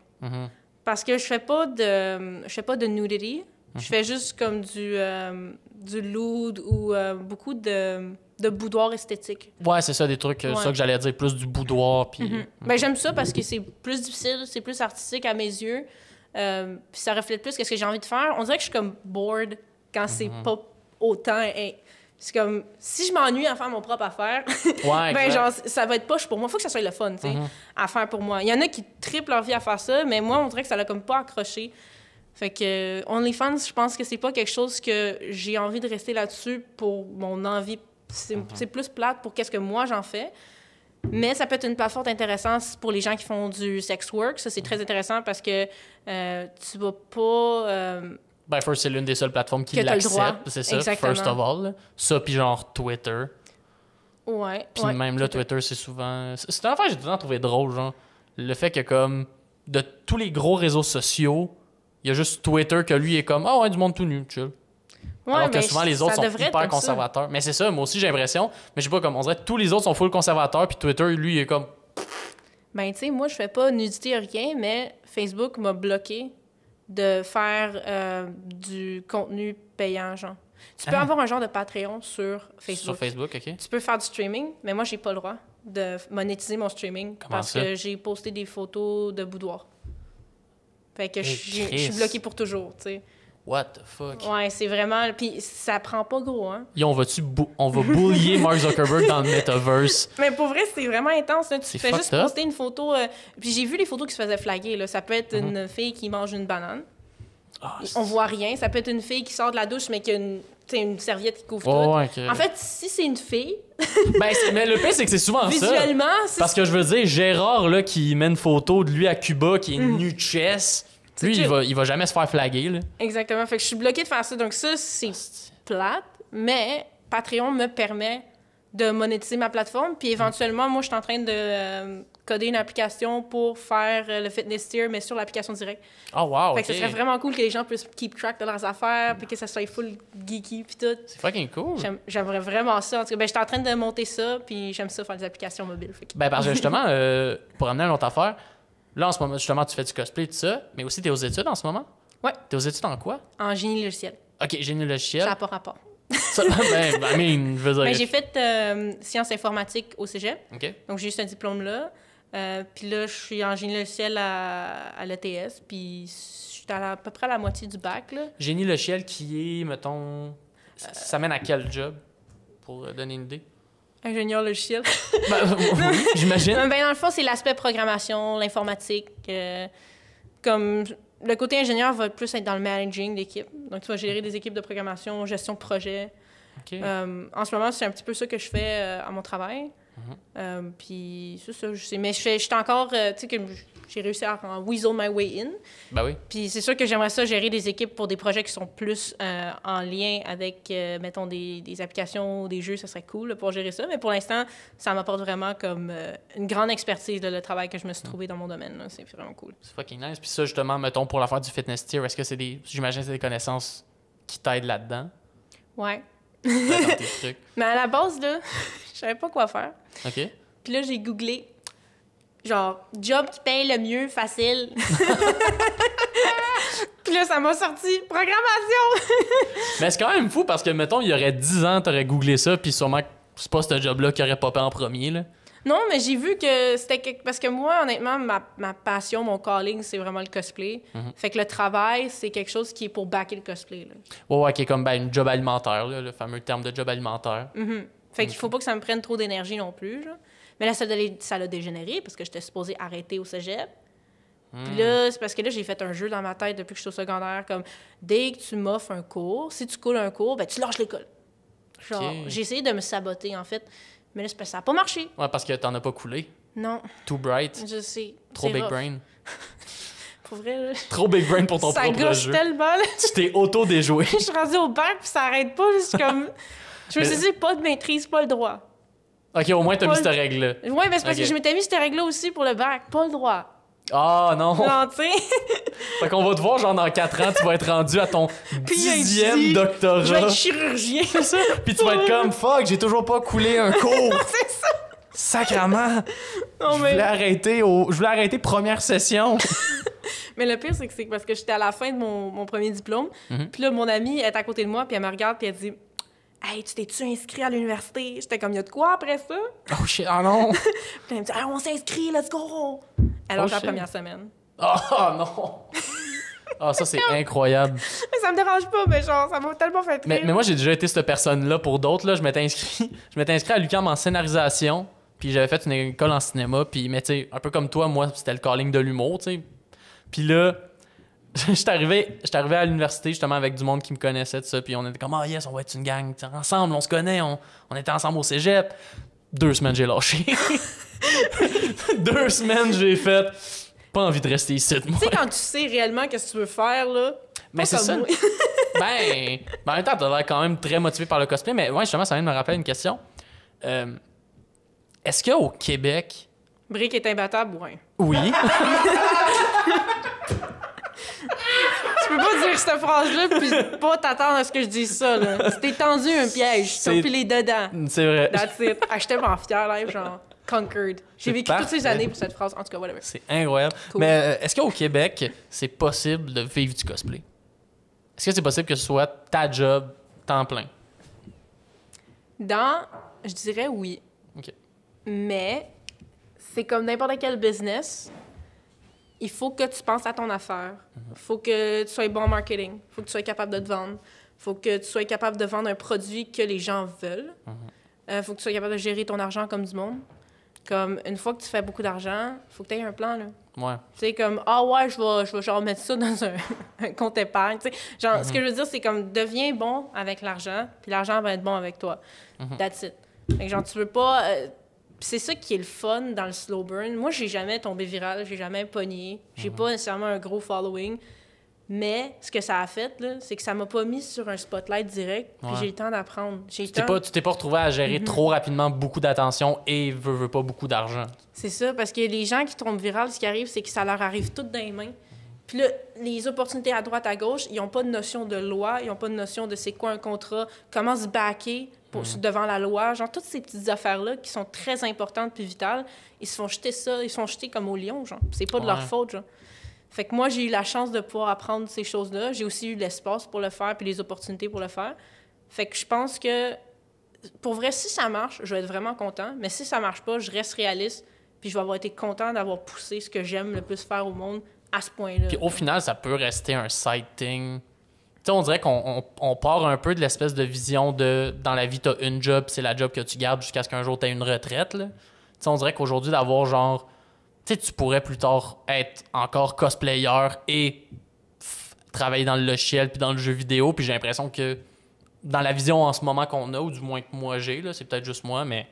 Parce que je fais pas de nudity. Je fais juste comme du lewd ou beaucoup de boudoir esthétique. Ouais, c'est ça, des trucs, ça que j'allais dire, plus du boudoir, puis... Ben, j'aime ça parce que c'est plus difficile, c'est plus artistique à mes yeux. Puis ça reflète plus ce que j'ai envie de faire. On dirait que je suis comme bored quand c'est pas autant... C'est comme, si je m'ennuie à faire mon propre affaire, Ouais, ben genre, ça va être poche pour moi. Faut que ça soit le fun, tu sais, à faire pour moi. Il y en a qui triplent leur vie à faire ça, mais moi, on dirait que ça l'a comme pas accroché. Fait que OnlyFans, je pense que c'est pas quelque chose que j'ai envie de rester là-dessus pour mon envie. C'est plus plate pour qu'est-ce que moi j'en fais. Mais ça peut être une plateforme intéressante pour les gens qui font du sex work. Ça, c'est très intéressant parce que tu vas pas... Ben, first, c'est l'une des seules plateformes qui que t'as le droit. l'accepte, c'est ça, Exactement. first of all. Là. Ça, puis genre Twitter. Ouais. Puis ouais, même là, Twitter, c'est souvent... C'est une affaire que j'ai tout le temps trouvé drôle, genre. Le fait que, comme, de tous les gros réseaux sociaux, il y a juste Twitter que lui est comme « Ah ouais, du monde tout nu, chill. » Ouais, Alors que mais souvent, les autres ça sont devrait être hyper comme ça. conservateurs. Mais c'est ça, moi aussi, j'ai l'impression. Mais je sais pas, comme, on dirait que tous les autres sont full conservateurs, puis Twitter, lui, il est comme... Ben, tu sais, moi, je fais pas nudité rien, mais Facebook m'a bloqué de faire du contenu payant, genre. Tu peux avoir un genre de Patreon sur Facebook. Sur Facebook, OK. Tu peux faire du streaming, mais moi, j'ai pas le droit de monétiser mon streaming parce ça? que j'ai posté des photos de boudoir. Fait que je suis Christ. bloquée pour toujours, tu sais. What the fuck? Ouais, c'est vraiment... Puis ça prend pas gros, hein. Yo, on va bullier Mark Zuckerberg dans le metaverse. Mais pour vrai, c'est vraiment intense. Là. Tu C'est fais juste fucked up. poster une photo. Puis j'ai vu les photos qui se faisaient flaguer. Là. Ça peut être une fille qui mange une banane. Ah, On voit rien. Ça peut être une fille qui sort de la douche, mais qui a une serviette qui couvre Oh, tout. ouais, ok. En fait, si c'est une fille, Ben, mais le pire, c'est que c'est souvent ça. visuellement, c'est... Parce que je veux dire, Gérard, là, qui met une photo de lui à Cuba, qui est nu de chess, lui, cute. il va jamais se faire flaguer, là. Exactement. Fait que je suis bloquée de faire ça. Donc ça, c'est plate. Mais Patreon me permet de monétiser ma plateforme. Puis éventuellement, moi, je suis en train de coder une application pour faire le fitness tier, mais sur l'application directe. Oh, wow, Fait ok. que ce serait vraiment cool que les gens puissent keep track de leurs affaires, puis que ça soit full geeky, puis tout. C'est fucking cool. J'aimerais vraiment ça. En tout cas, ben, j'étais en train de monter ça, puis j'aime ça faire des applications mobiles. Fait que... Ben, parce que justement, pour amener une autre affaire, là, en ce moment, justement, tu fais du cosplay, tout ça, mais aussi, t'es aux études en ce moment? Ouais. T'es aux études en quoi? En génie logiciel. Ok, génie Ça logiciel. n'a pas rapport. Ça, ben, I mean, je veux dire... Ben, j'ai fait sciences informatiques au cégep, Ok. donc j'ai eu ce diplôme-là. Puis là, je suis en génie logiciel à l'ETS, puis je suis à peu près à la moitié du bac, là. Génie logiciel qui est, mettons... Ça mène à quel job? Pour donner une idée. Ingénieur logiciel. Ben, oui, j'imagine. Ben, dans le fond, c'est l'aspect programmation, l'informatique. Comme le côté ingénieur va plus être dans le managing d'équipe. Donc, tu vas gérer des équipes de programmation, gestion de projet. Ok. En ce moment, c'est un petit peu ça que je fais à mon travail. Puis, c'est ça, je sais. Mais je suis encore, tu sais, que j'ai réussi à weasel my way in. Ben oui. Puis, c'est sûr que j'aimerais ça gérer des équipes pour des projets qui sont plus en lien avec, mettons, des applications ou des jeux. Ça serait cool là, pour gérer ça. Mais pour l'instant, ça m'apporte vraiment comme une grande expertise, là, le travail que je me suis trouvé dans mon domaine. Là. C'est vraiment cool. C'est fucking nice. Puis ça, justement, mettons, pour l'affaire du fitness tier, est-ce que c'est des... J'imagine que c'est des connaissances qui t'aident là-dedans? Ouais. Dans tes trucs. Mais à la base, là, je savais pas quoi faire. OK. Puis là, j'ai googlé, genre, job qui paye le mieux, facile. Puis là, ça m'a sorti programmation. Mais c'est quand même fou parce que, mettons, il y aurait 10 ans, t'aurais googlé ça, puis sûrement que c'est pas ce job-là qui aurait popé en premier, là. Non, mais j'ai vu que c'était... Parce que moi, honnêtement, ma passion, mon calling, c'est vraiment le cosplay. Fait que le travail, c'est quelque chose qui est pour backer le cosplay, là. Ouais, qui est comme ben, une job alimentaire, là, le fameux terme de job alimentaire. Fait qu'il faut pas que ça me prenne trop d'énergie non plus, là. Mais là, ça l'a dégénéré parce que j'étais supposée arrêter au cégep. Puis là, c'est parce que là, j'ai fait un jeu dans ma tête depuis que je suis au secondaire, comme dès que tu m'offres un cours, si tu coules un cours, ben tu lâches l'école. Genre, j'ai essayé de me saboter, en fait, mais là, c'est parce que ça n'a pas marché. Ouais, parce que t'en as pas coulé. Non. Too bright. Je sais. Trop big rough. brain. Pour vrai, là. Trop big brain pour ton propre Ça jeu. gauche tellement, là. Tu t'es auto-déjoué. Je suis rendue au bac, puis ça arrête pas, juste comme... Je me suis dit, pas de maîtrise, pas le droit. OK, au moins, t'as mis Pas cette règle-là. Ouais, mais c'est parce Ok. que je m'étais mis cette règle-là aussi pour le bac, pas le droit. Ah, non. Non, tu sais. Fait qu'on va te voir, genre, dans 4 ans, tu vas être rendu à ton Je 10e vais doctorat. être chirurgien. C'est ça. Puis tu vas être comme, fuck, j'ai toujours pas coulé un cours. C'est ça. Sacrement. Non, Je voulais arrêter première session. Mais le pire, c'est que parce que j'étais à la fin de mon premier diplôme. Puis là, mon amie est à côté de moi, puis elle me regarde, puis elle dit « Hey, tu t'es-tu inscrit à l'université? » J'étais comme « Y'a de quoi après ça? » Oh shit, ah non. Puis elle me dit « Ah, on s'inscrit, let's go! » Alors, la shit. première semaine. Oh non. Ah, ça, c'est incroyable. Mais ça me dérange pas, mais genre, ça m'a tellement fait rire. Mais moi, j'ai déjà été cette personne-là pour d'autres. Là. Je m'étais inscrit à l'UQAM en scénarisation, puis j'avais fait une école en cinéma, puis, mais tu sais, un peu comme toi, moi, c'était le calling de l'humour, tu sais. Puis là, j'étais arrivé à l'université, justement, avec du monde qui me connaissait, tout ça, puis on était comme « Ah yes, on va être une gang, t'sais, ensemble, on se connaît, on était ensemble au cégep. » 2 semaines, j'ai lâché. 2 semaines, j'ai fait « Pas envie de rester ici, moi. » Tu sais, quand tu sais réellement qu'est-ce que tu veux faire, là... Mais pas c'est comme ça. moi. ben, en même temps, t'as l'air quand même très motivé par le cosplay, mais ouais, justement, ça vient de me rappeler une question. Est-ce qu'au Québec... Brick est imbattable, ouais. Oui. Tu peux pas dire cette phrase-là puis pas t'attendre à ce que je dise ça, là. C'était tendu un piège, C'est- t'as pilé dedans. C'est vrai. That's it. Ah, j'étais tellement fière, là, genre, conquered. J'ai C'est vécu toutes ces parfait. années pour cette phrase. En tout cas, whatever. C'est incroyable. Cool. Mais est-ce qu'au Québec, c'est possible de vivre du cosplay? Est-ce que c'est possible que ce soit ta job temps plein? Je dirais oui. OK. Mais c'est comme n'importe quel business. Il faut que tu penses à ton affaire. Il faut que tu sois bon en marketing. Il faut que tu sois capable de te vendre. Il faut que tu sois capable de vendre un produit que les gens veulent. Il faut que tu sois capable de gérer ton argent comme du monde. Comme une fois que tu fais beaucoup d'argent, il faut que tu aies un plan, là. Ouais. Tu sais, comme, ah ouais, je vais genre mettre ça dans un compte épargne. Tu sais, genre, ce que je veux dire, c'est comme, deviens bon avec l'argent, puis l'argent va être bon avec toi. That's it. Fait que genre, tu veux pas. Puis c'est ça qui est le fun dans le slow burn. Moi, j'ai jamais tombé viral, j'ai jamais pogné, j'ai pas nécessairement un gros following. Mais ce que ça a fait, là, c'est que ça m'a pas mis sur un spotlight direct, puis Ouais. j'ai le temps d'apprendre. J'ai le Tu temps. t'es pas retrouvé à gérer trop rapidement beaucoup d'attention et veux pas beaucoup d'argent. C'est ça, parce que les gens qui tombent viral, ce qui arrive, c'est que ça leur arrive tout dans les mains. Puis là, les opportunités à droite, à gauche, ils n'ont pas de notion de loi, ils n'ont pas de notion de c'est quoi un contrat, comment se backer devant la loi. Genre, toutes ces petites affaires-là qui sont très importantes puis vitales, ils se font jeter comme au lion, genre. C'est pas de leur Ouais. faute, genre. Fait que moi, j'ai eu la chance de pouvoir apprendre ces choses-là. J'ai aussi eu l'espace pour le faire puis les opportunités pour le faire. Fait que je pense que, pour vrai, si ça marche, je vais être vraiment content. Mais si ça marche pas, je reste réaliste puis je vais avoir été content d'avoir poussé ce que j'aime le plus faire au monde à ce point-là. Puis au final, ça peut rester un side thing. Tu sais, on dirait qu'on part un peu de l'espèce de vision de dans la vie, t'as une job, c'est la job que tu gardes jusqu'à ce qu'un jour t'aies une retraite. Là. Tu sais, on dirait qu'aujourd'hui, d'avoir genre. Tu sais, tu pourrais plus tard être encore cosplayer et travailler dans le logiciel puis dans le jeu vidéo. Puis j'ai l'impression que dans la vision en ce moment qu'on a, ou du moins que moi j'ai, là, c'est peut-être juste moi, mais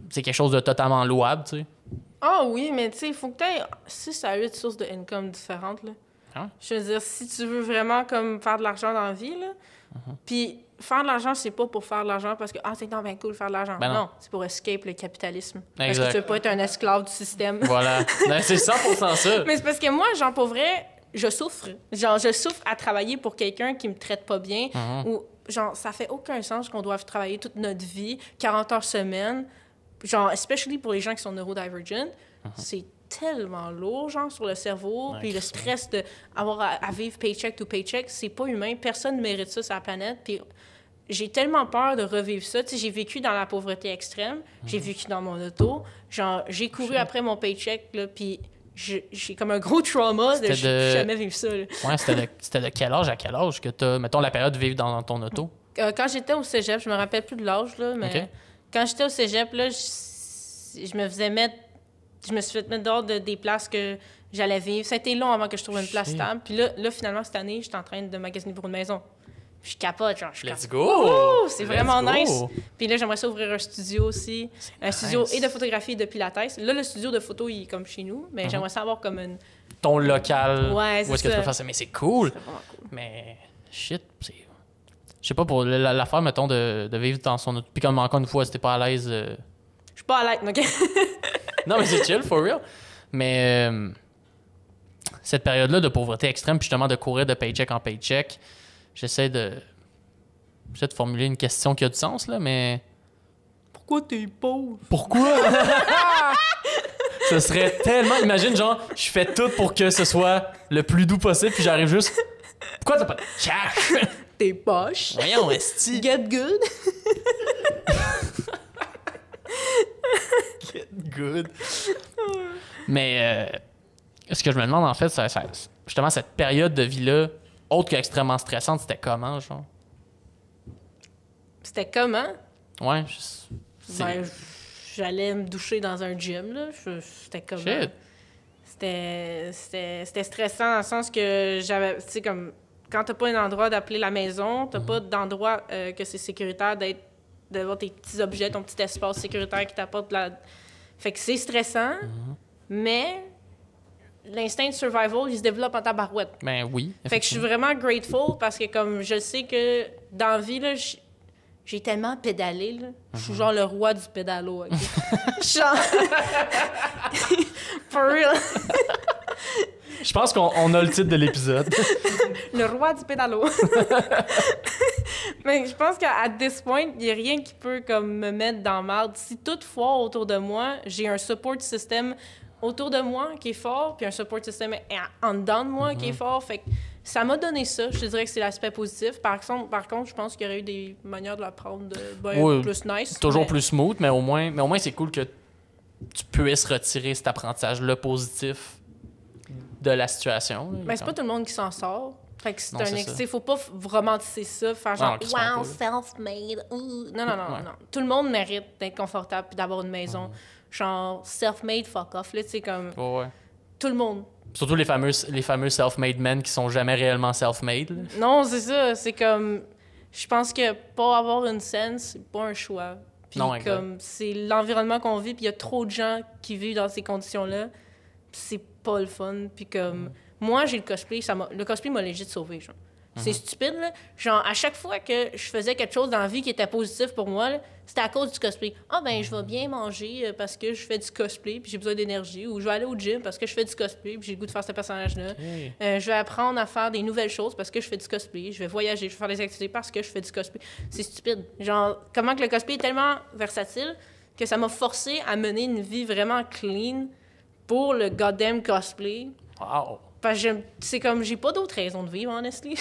c'est quelque chose de totalement louable, tu sais. Ah oui, mais tu sais, il faut que tu aies 6 à 8 sources de income différentes, là. Hein? Je veux dire, si tu veux vraiment comme faire de l'argent dans la vie, là, puis faire de l'argent, c'est pas pour faire de l'argent parce que « Ah, c'est bien cool faire de l'argent. Ben non. Non, c'est pour escape le capitalisme. Parce Exact. que tu veux pas être un esclave du système. Voilà. Ben, c'est 100% ça. Mais c'est parce que moi, genre, pour vrai, je souffre. Genre, je souffre à travailler pour quelqu'un qui me traite pas bien. Ou, genre, ça fait aucun sens qu'on doive travailler toute notre vie, 40 heures semaine. Genre, especially pour les gens qui sont neurodivergent, c'est tellement lourd, genre, sur le cerveau. Ouais, Puis le Christ, stress d'avoir à vivre paycheck to paycheck, c'est pas humain. Personne ne mérite ça sur la planète. Puis j'ai tellement peur de revivre ça. Tu sais, j'ai vécu dans la pauvreté extrême. J'ai vécu dans mon auto. Genre, j'ai couru après mon paycheck, là, puis j'ai comme un gros trauma de C'était je de- jamais vivre ça, là. Ouais, c'était de quel âge à quel âge que t'as, mettons, la période de vivre dans ton auto? Quand j'étais au cégep, je me rappelle plus de l'âge, là, mais OK. quand j'étais au cégep, là, je me faisais mettre... Je me suis fait mettre dehors des places que j'allais vivre. Ça a été long avant que je trouve une place Shit. stable. Puis là, finalement, cette année, j'étais en train de magasiner pour une maison. Puis je capote, genre, je suis Let's comme, go! Wouhou! C'est Let's vraiment go! nice. Puis là, j'aimerais ça ouvrir un studio aussi. Un studio nice. et de photographie et de pilates. Là, le studio de photo, il est comme chez nous, mais j'aimerais ça avoir comme une... Ton local, Ouais, où c'est est-ce que tu ça. peux faire ça? Mais c'est cool! C'est vraiment cool. Mais shit, c'est... Je sais pas, pour l'affaire, mettons, de vivre dans son... Puis comme encore une fois, si t'es pas à l'aise... Je suis pas à l'aide, OK? Non, mais c'est chill, for real. Mais cette période-là de pauvreté extrême, puis justement de courir de paycheck en paycheck, j'essaie de formuler une question qui a du sens, là, mais... Pourquoi t'es pauvre? Pourquoi? Ce serait tellement... Imagine, genre, je fais tout pour que ce soit le plus doux possible, puis j'arrive juste... Pourquoi t'as pas de cash? T'es poche. Voyons, esti. Get good. Good. Mais ce que je me demande, en fait, c'est justement cette période de vie-là, autre qu'extrêmement stressante, c'était comment, genre? C'était comment? Ouais, Ben, j'allais me doucher dans un gym, là. C'était comment? Shit. C'était stressant dans le sens que j'avais... Tu sais, comme... Quand t'as pas un endroit d'appeler la maison, t'as pas d'endroit que c'est sécuritaire d'avoir tes petits objets, ton petit espace sécuritaire qui t'apporte de la... Fait que c'est stressant, mais l'instinct de survival, il se développe en tabarouette. Ben oui. Fait que je suis vraiment grateful parce que comme je sais que dans la vie, là, j'ai tellement pédalé, là. Je suis genre le roi du pédalo, OK? Genre... For real. Je pense qu'on a le titre de l'épisode. Le roi du pédalo. Mais je pense qu'à this point, il n'y a rien qui peut comme me mettre dans marde. Si toutefois, autour de moi, j'ai un support system autour de moi qui est fort, puis un support system en dedans de moi qui est fort, fait que ça m'a donné ça. Je te dirais que c'est l'aspect positif. Par contre, je pense qu'il y aurait eu des manières de la prendre Oui, plus nice. Toujours mais- plus smooth, mais au moins c'est cool que tu puisses retirer cet apprentissage-là positif de la situation. là. Mais c'est pas tout le monde qui s'en sort. Fait que c'est Non, un c'est excès. Faut pas romantiser ça, faire genre Non, qui se font wow, pas, self-made. ouh. Non, non, non, Ouais. non. Tout le monde mérite d'être confortable puis d'avoir une maison. Genre self-made, fuck off. Là, tu sais, comme Ouais, ouais. tout le monde. Surtout les fameux self-made men qui sont jamais réellement self-made. là. Non, c'est ça. C'est comme. Je pense que pas avoir une scène, c'est pas un choix. Puis Non, exact. comme c'est l'environnement qu'on vit, puis il y a trop de gens qui vivent dans ces conditions-là. Puis c'est pas le fun. Puis comme moi, j'ai le cosplay, le cosplay m'a legit sauvé, genre. C'est stupide, là. Genre, à chaque fois que je faisais quelque chose dans la vie qui était positif pour moi, là, c'était à cause du cosplay. Ah, ben, je vais bien manger parce que je fais du cosplay puis j'ai besoin d'énergie. Ou je vais aller au gym parce que je fais du cosplay puis j'ai le goût de faire ce personnage-là. Hey. Je vais apprendre à faire des nouvelles choses parce que je fais du cosplay. Je vais voyager, je vais faire des activités parce que je fais du cosplay. C'est stupide. Genre, comment que le cosplay est tellement versatile que ça m'a forcé à mener une vie vraiment clean pour le goddamn cosplay. Wow. Parce que c'est comme, j'ai pas d'autre raison de vivre, honestly.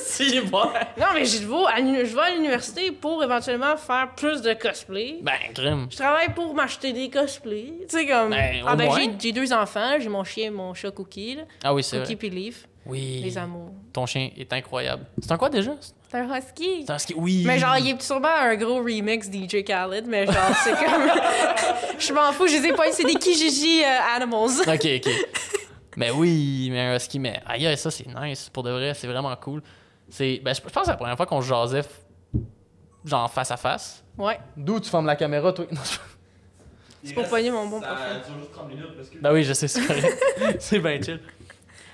Si, ouais. Non, mais je vais à l'université pour éventuellement faire plus de cosplay. Ben, crime. Je travaille pour m'acheter des cosplays. Tu sais, comme. Ben, au moins. J'ai 2 enfants, j'ai mon chien, mon chat Cookie, là. Ah oui, c'est Cookie vrai. puis Leaf. Oui. Les amours. Ton chien est incroyable. C'est un quoi déjà? C'est un husky. C'est un ski. Oui. Mais genre, il est sûrement un gros remix DJ Khaled, mais genre, c'est comme. Je m'en fous, je les ai pas. C'est des Kijiji Animals. Ok, ok. Mais oui, mais un husky, mais aïe, ça c'est nice. Pour de vrai, c'est vraiment cool. Je pense que c'est la première fois qu'on se jasait genre face à face. Ouais. D'où tu fermes la caméra, toi? Non, C'est pour pogner mon bon Ça profil. dure juste 30 minutes parce que. Ben oui, je sais, c'est correct. C'est bien chill.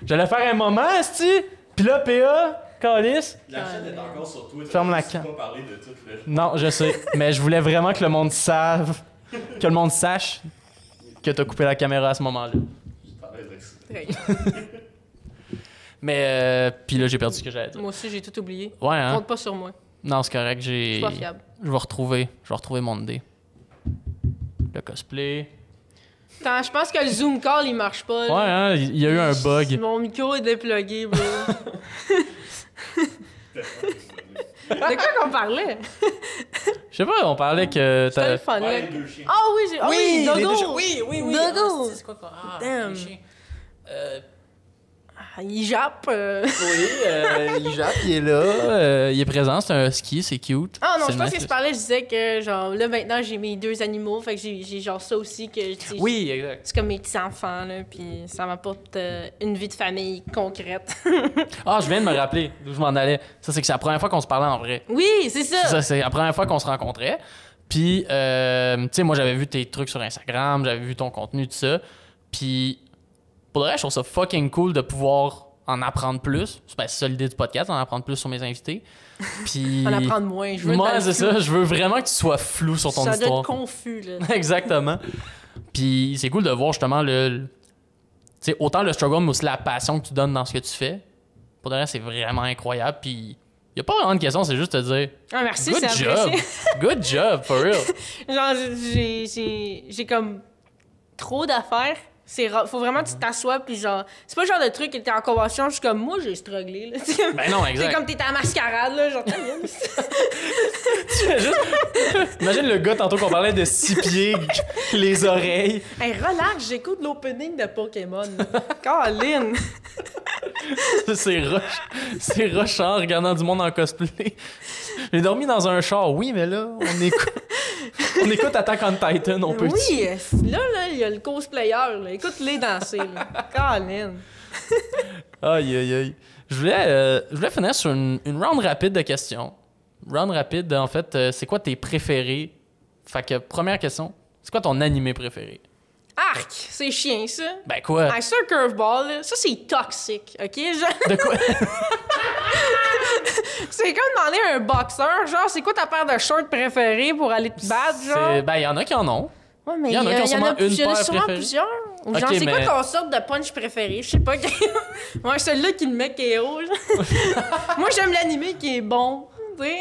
J'allais faire un moment, esti. Puis là, PA, Calice. La chaîne est encore sur Twitter. Ferme la Je cam. pas parler de tout le. Non, je sais. Mais je voulais vraiment que le monde sache que t'as coupé la caméra à ce moment-là. Je t'enlève avec ça. Très- Mais, puis là, j'ai perdu ce que j'allais dire. Moi aussi, j'ai tout oublié. Ouais, hein? Compte pas sur moi. Non, c'est correct, Je suis pas fiable. Je vais retrouver mon idée. Le cosplay. Attends, je pense que le Zoom call, il marche pas. là. Ouais, hein, il y a eu un bug. Mon micro est déplugué, bro. De quoi qu'on parlait? Je sais pas, on parlait que C'était le t'as... fun, là. Ouais, les deux chiens. Ah oui, les deux Dogo! chiens. Oui. Dogo! Ah, c'est quoi? Ah, Damn. les chiens. Il jappe. Oui, il jappe, il est là, il est présent, c'est un husky, c'est cute. Ah non, C'est je pense nice. que je parlais, je disais que, genre, là, maintenant, j'ai mes 2 animaux, fait que j'ai genre ça aussi, que, tu sais, Oui, exact. c'est comme mes petits-enfants, là, puis ça m'apporte une vie de famille concrète. Ah, je viens de me rappeler d'où je m'en allais. Ça, c'est que c'est la première fois qu'on se parlait en vrai. Oui, c'est ça! Ça, c'est la première fois qu'on se rencontrait. Puis, tu sais, moi, j'avais vu tes trucs sur Instagram, j'avais vu ton contenu, tout ça. Puis, pour le reste, je trouve ça fucking cool de pouvoir en apprendre plus. Ben, c'est ça l'idée du podcast, en apprendre plus sur mes invités. Puis... En apprendre moins, je veux Moi, dans le c'est flou. ça. Je veux vraiment que tu sois flou sur ton Ça doit histoire. être confus, là. Exactement. Puis, c'est cool de voir justement tu sais, autant le struggle, mais aussi la passion que tu donnes dans ce que tu fais. Pour le reste, c'est vraiment incroyable. Puis, il n'y a pas vraiment de question, c'est juste te dire Ah, merci, good c'est job. apprécié. Good job, for real. Genre, j'ai comme trop d'affaires. Faut vraiment que tu t'assoies, puis genre... C'est pas le genre de truc que t'es en convention, je suis comme, moi, j'ai strugglé, là. Ben non, exact. C'est comme t'es à la mascarade, là, genre... Tu fais juste... Imagine le gars, tantôt qu'on parlait de 6 pieds, les oreilles. Hey, relax, j'écoute l'opening de Pokémon. Caroline! C'est rushant en regardant du monde en cosplay. J'ai dormi dans un char, oui, mais là, on écoute Attack on Titan, on peut Oui, là, il y a le cosplayer, là. Écoute-les danser, là. Caroline! Aïe, aïe, aïe. Je voulais finir sur une round rapide de questions. Round rapide, en fait, c'est quoi tes préférés? Fait que, première question, c'est quoi ton animé préféré? Arc! C'est chien, ça. Ben quoi? Ah, ça, un curveball, là, ça, c'est toxique, OK? De quoi? C'est comme demander à un boxeur, genre, c'est quoi ta paire de shorts préférée pour aller te battre, genre? Ben, il y en a qui en ont. Ouais, mais il y en a qui ont sûrement une il y en a paire sûrement préférée. plusieurs. Ou genre, Ok, c'est mais- quoi ton sorte de punch préféré? Je sais pas. Ouais, celui-là qui le met KO, là. Moi, j'aime l'animé qui est bon, tu sais.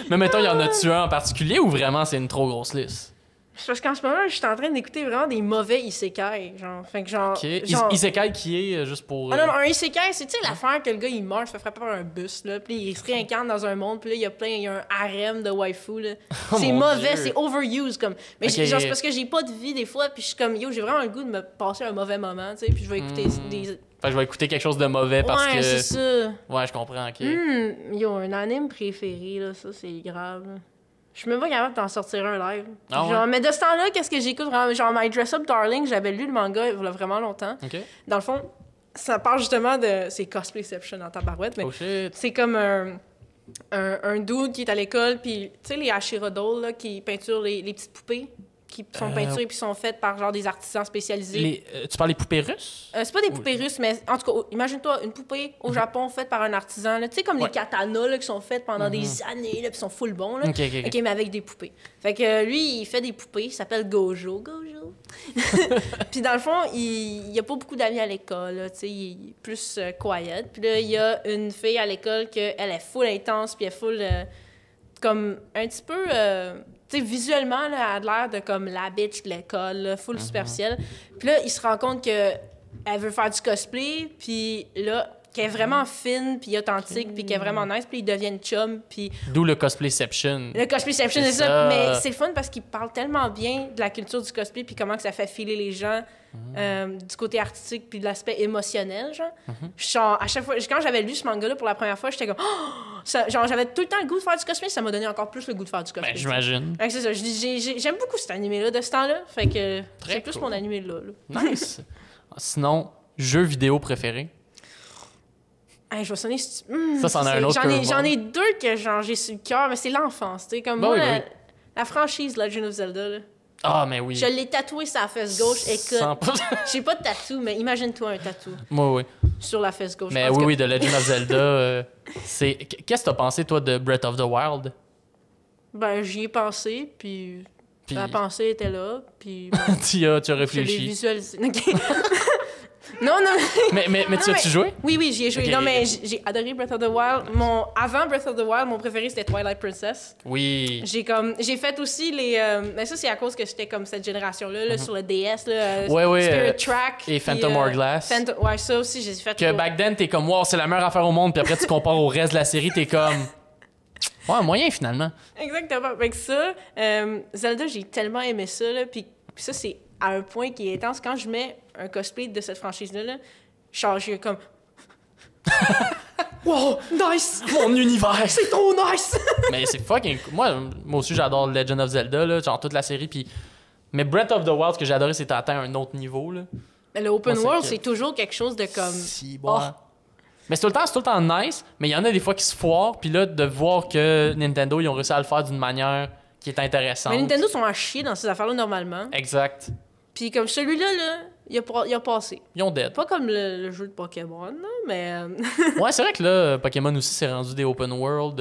Mais mettons, il y en a-tu un en particulier ou vraiment c'est une trop grosse liste? C'est parce qu'en ce moment, je suis en train d'écouter vraiment des mauvais isekai, genre. Fait que genre... Ok. genre... Isekai qui est juste pour. Ah non, non, un isekai, c'est, tu sais, l'affaire que le gars, il meurt, il se fait frapper par un bus, là, puis il se réincarne dans un monde, puis là, il y a un harem de waifu, là. Oh C'est mon mauvais, Dieu. c'est overused, comme. Mais Ok. genre, c'est parce que j'ai pas de vie, des fois, puis je suis comme, yo, j'ai vraiment le goût de me passer un mauvais moment, tu sais, puis je vais écouter des... Fait que je vais écouter quelque chose de mauvais parce Ouais, que. c'est ça. Ouais, je comprends, ok. Yo, un anime préféré, là, ça, c'est grave, là. Je suis même pas capable d'en sortir un live. Ah ouais? Genre, mais de ce temps-là, qu'est-ce que j'écoute vraiment? Genre, My Dress Up Darling, j'avais lu le manga il y a vraiment longtemps. Ok. Dans le fond, ça parle justement de... C'est Cosplayception en tabarouette, mais Oh shit. c'est comme un dude qui est à l'école, puis tu sais, les Hashira Doll, là, qui peinturent les petites poupées, qui sont peinturées puis sont faites par genre des artisans spécialisés. Tu parles des poupées russes? C'est pas des poupées russes, mais en tout cas, imagine-toi une poupée au Japon faite par un artisan. Tu sais, comme Ouais. les katanas là, qui sont faites pendant des années, là, puis sont full bons. Là. Ok, ok, ok. Mais avec des poupées. Fait que lui, il fait des poupées, il s'appelle Gojo. Gojo. Puis dans le fond, il y a pas beaucoup d'amis à l'école. Là, tu sais, il est plus quiet. Puis là, il y a une fille à l'école qu'elle est full intense, puis elle est full comme un petit peu. Tu sais, visuellement, là, elle a l'air de comme la bitch de l'école, là, full superficielle. Puis là, il se rend compte que elle veut faire du cosplay, puis là, qu'elle est vraiment fine, puis authentique, puis qu'elle est vraiment nice, puis ils deviennent chum, puis D'où le cosplayception. le cosplayception, c'est C'est ça. ça. Mais c'est le fun parce qu'il parle tellement bien de la culture du cosplay, puis comment que ça fait filer les gens du côté artistique, puis de l'aspect émotionnel, genre. Genre, à chaque fois, quand j'avais lu ce manga-là pour la première fois, j'étais comme... Oh! Genre, j'avais tout le temps le goût de faire du cosplay, ça m'a donné encore plus le goût de faire du cosplay. Ben, j'imagine. Fait que c'est ça. J'aime beaucoup cet animé-là de ce temps-là. Fait que Très c'est plus cool. mon animé là. Nice. Sinon, jeu vidéo préféré? Hey, je vais sonner... Ça, c'en a un autre J'en ai curveball. deux que genre j'ai sur le cœur, mais c'est l'enfance, tu sais. Comme Ben moi, oui, oui. la franchise Legend of Zelda, là. Ah, mais oui. Je l'ai tatoué sur la fesse gauche. Écoute, 100%. j'ai pas de tatou, mais imagine-toi un tatou Moi, oui. sur la fesse gauche. Mais En tout oui, cas, oui, de Legend of Zelda, c'est... Qu'est-ce que t'as pensé, toi, de Breath of the Wild? Ben, j'y ai pensé, puis Puis la pensée était là, puis tu as je l'ai réfléchi. visualisé. OK. non, non. Mais tu mais- as-tu joué? Oui, oui, j'y ai joué. Ok, non, ok, mais ok. j'ai adoré Breath of the Wild. Avant Breath of the Wild, mon préféré, c'était Twilight Princess. Oui. J'ai fait aussi les... mais ça, c'est à cause que j'étais comme cette génération-là, là, sur le DS, là, Ouais, ouais, Spirit Track. et puis, Phantom Hourglass. Ouais, ça aussi, j'ai fait... Que back then, t'es comme, wow, c'est la meilleure affaire au monde, puis après, tu compares au reste de la série, t'es comme, ouais, moyen finalement. Exactement. Avec ça, Zelda, j'ai tellement aimé ça, là, puis ça, c'est à un point qui est intense. Quand je mets un cosplay de cette franchise-là, là, Genre, j'ai comme... wow, nice! Mon univers! C'est trop nice! Mais c'est fucking... Moi aussi, j'adore Legend of Zelda, là, genre toute la série, puis... Mais Breath of the Wild, ce que j'ai adoré, c'est atteint un autre niveau, là. Mais le open Moi, c'est world, que- c'est toujours quelque chose de comme... Si, bon. Mais c'est tout le temps nice, mais il y en a des fois qui se foirent, puis là, de voir que Nintendo, ils ont réussi à le faire d'une manière qui est intéressante. Mais Nintendo sont à chier dans ces affaires-là, normalement. Exact. Puis comme celui-là, là, il a passé. Ils ont dead. Pas comme le jeu de Pokémon, là, mais... Ouais, c'est vrai que là, Pokémon aussi s'est rendu des open world.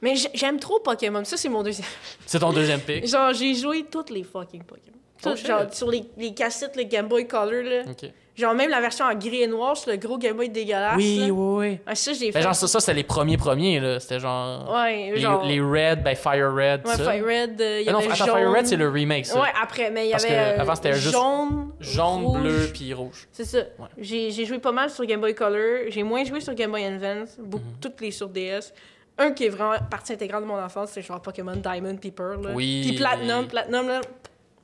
mais j'aime trop Pokémon. Ça, c'est mon deuxième. C'est ton deuxième pick. Genre, j'ai joué toutes les fucking Pokémon. Oh, Genre, shit. sur les cassettes, le Game Boy Color, là. Ok. Genre, même la version en gris et noir, sur le gros Game Boy dégueulasse. là. oui. Ah, ça, j'ai Ben, fait. genre, ça c'était les premiers, là. C'était genre. Ouais, genre. Les Red, ben Fire Red, Ouais, ça. Fire Red, il y Ah non, avait attends, jaune. Fire Red, c'est le remake, ça. Ouais, après, mais il y Parce avait que avant, c'était juste jaune, rouge. bleu, puis rouge. C'est ça. J'ai joué pas mal sur Game Boy Color. J'ai moins joué sur Game Boy Advance. Mhm. Toutes les sur DS. Un qui est vraiment partie intégrale de mon enfance, c'est genre Pokémon Diamond puis Pearl. Là. Oui. Puis Platinum, là,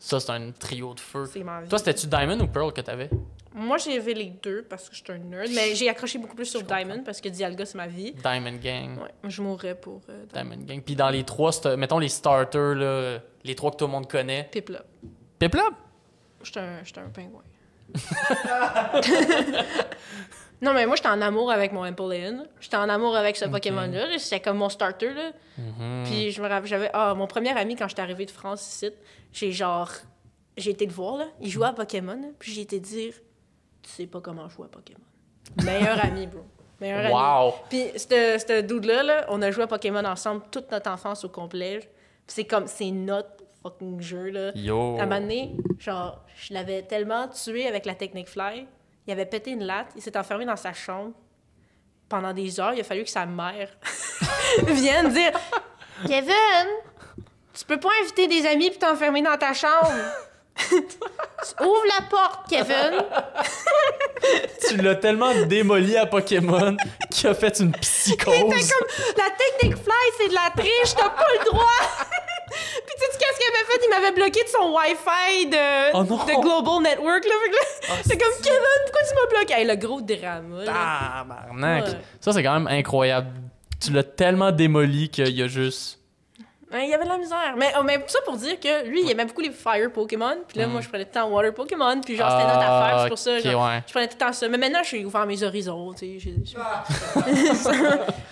Ça, c'est un trio de feu. c'est ma vie. Toi, c'était-tu Diamond ou Pearl que t'avais? Moi, j'ai vu les deux parce que je suis un nerd, mais j'ai accroché beaucoup plus sur Diamond parce que Dialga, c'est ma vie. Diamond Gang. Ouais, je mourrais pour Diamond Gang. Puis dans les trois, mettons les starters, là, les trois que tout le monde connaît. Piplup. Piplup? J'étais un pingouin. Non, mais moi, j'étais en amour avec mon Empoleon. J'étais en amour avec ce Pokémon-là. C'était comme mon starter, là. Puis je me rappelle, j'avais... Ah, mon premier ami, quand j'étais arrivée de France ici, j'ai été le voir, là. Il jouait à Pokémon, là, puis j'ai été dire... Tu sais pas comment jouer à Pokémon. Meilleur ami, bro. Meilleur ami. Wow! Puis ce dude-là, là, on a joué à Pokémon ensemble toute notre enfance au complet. Puis c'est notre fucking jeu, là. Yo! À un moment donné, genre, je l'avais tellement tué avec la technique Fly, il avait pété une latte, il s'est enfermé dans sa chambre pendant des heures. Il a fallu que sa mère vienne dire « Kevin, tu peux pas inviter des amis puis t'enfermer dans ta chambre. Ouvre la porte, Kevin. » Tu l'as tellement démoli à Pokémon qu'il a fait une psychose. Il était comme « La technique Fly, c'est de la triche, t'as pas le droit. » Puis tu sais qu'est-ce qu'il avait fait? Il m'avait bloqué de son Wi-Fi de Global Network. Là. Fait que là, c'est comme « Kevin, pourquoi tu m'as bloqué? » Hey, le gros drama. Là. Tabarnak! Ouais. Ça, c'est quand même incroyable. Tu l'as tellement démoli qu'il y a juste... Hein, il y avait de la misère. Mais tout ça pour dire que lui, il aimait beaucoup les Fire Pokémon. Puis là, moi, je prenais tout le temps Water Pokémon. Puis genre, c'était notre affaire. C'est pour ça. ok, Genre, ouais. je prenais tout le temps ça. Mais maintenant, j'ai ouvert mes horizons. Tu sais,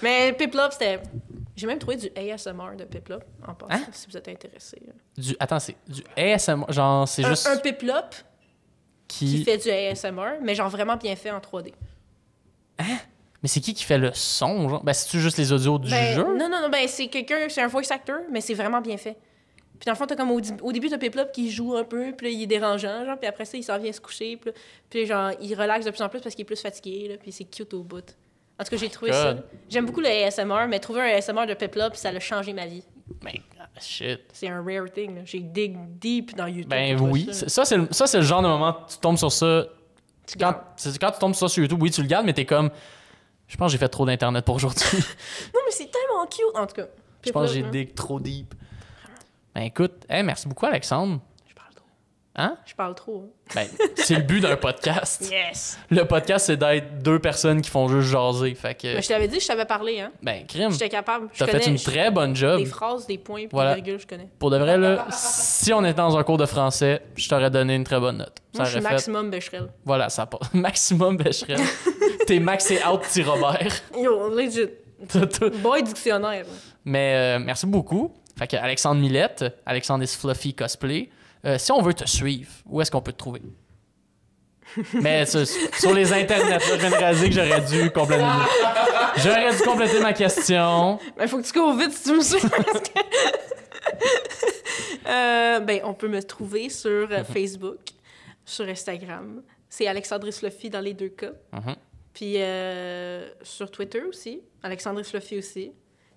mais Piplup, c'était... J'ai même trouvé du ASMR de Piplup, en passant, Hein? si vous êtes intéressé. Attends, c'est du ASMR. Genre, c'est juste... Un Piplup qui qui... fait du ASMR, mais genre vraiment bien fait en 3D. Mais c'est qui fait le son, genre? Ben, c'est-tu juste les audios du Ben, jeu? non, ben c'est quelqu'un, c'est un voice actor, mais c'est vraiment bien fait. Puis dans le fond, t'as comme au début, t'as Piplup qui joue un peu, puis là, il est dérangeant, genre, puis après ça, il s'en vient se coucher, puis genre, il relaxe de plus en plus parce qu'il est plus fatigué, là, puis c'est cute au bout. En tout cas, j'ai trouvé ça. J'aime beaucoup le ASMR, mais trouver un ASMR de Piplup, ça a changé ma vie. Ben, shit. C'est un rare thing, là. J'ai dig deep dans YouTube. Ben pour oui. ça. Ça, c'est le genre de moment que tu tombes sur ça... Quand tu tombes sur ça sur YouTube, oui, tu le gardes, mais t'es comme... Je pense que j'ai fait trop d'Internet pour aujourd'hui. Non, mais c'est tellement cute, en tout cas. Je pense que j'ai Piplup, dig trop deep. Ben écoute, merci beaucoup, Alexandre. Je parle trop. Hein? Je parle trop. Hein. Ben, c'est le but d'un podcast. Yes! Le podcast, c'est d'être deux personnes qui font juste jaser. Fait que, Mais je t'avais dit, je savais parler, hein. ben, crime, J'étais capable. Je t'as fait connais- une très bonne job. Des phrases, des points, puis Voilà. des virgules, je connais. Pour de vrai, là, si on était dans un cours de français, je t'aurais donné une très bonne note. Moi, je suis aurait fait... maximum Becherel. Voilà, ça passe. Maximum Becherel. T'es max et out petit Robert. Yo, legit. Boy dictionnaire. Mais merci beaucoup. Fait que Alexandre Millette, Alexandre is Fluffy Cosplay. Si on veut te suivre, où est-ce qu'on peut te trouver? Mais sur les internets, là, je viens de réaliser que j'aurais dû compléter ma question. Mais faut que tu cours vite si tu me suis. Ben, on peut me trouver sur Facebook, sur Instagram. C'est Alexandre Fluffy dans les deux cas. Mhm. Puis sur Twitter aussi, Alexandre Fluffy aussi.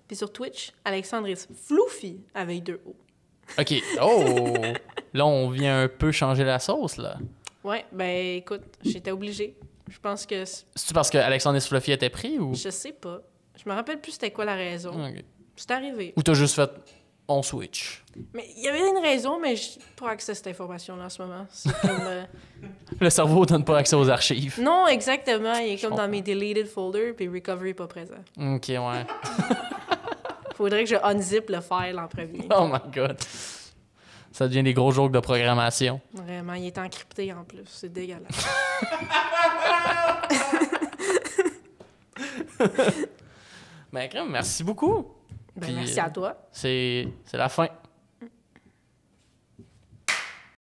Puis sur Twitch, Alexandre Floufy avec 2 O. OK. Oh! Là, on vient un peu changer la sauce, là. Ouais, ben écoute, j'étais obligée. Je pense que... C'est-tu parce que Alexandre is Fluffy était pris ou... Je sais pas. Je me rappelle plus c'était quoi la raison. OK. C'est arrivé. Ou t'as juste fait... on switch. Mais il y avait une raison, mais je n'ai pas accès à cette information-là en ce moment. C'est comme... Le cerveau donne pas accès aux archives. Non, exactement. Il est comme comprends. dans mes deleted folders, puis recovery pas présent. Ok, ouais. Faudrait que je unzip le file en premier. Oh my god. Ça devient des gros jokes de programmation. Vraiment, il est encrypté en plus. C'est dégueulasse. Ben, crème, merci beaucoup. Ben, Puis, merci à toi. C'est la fin.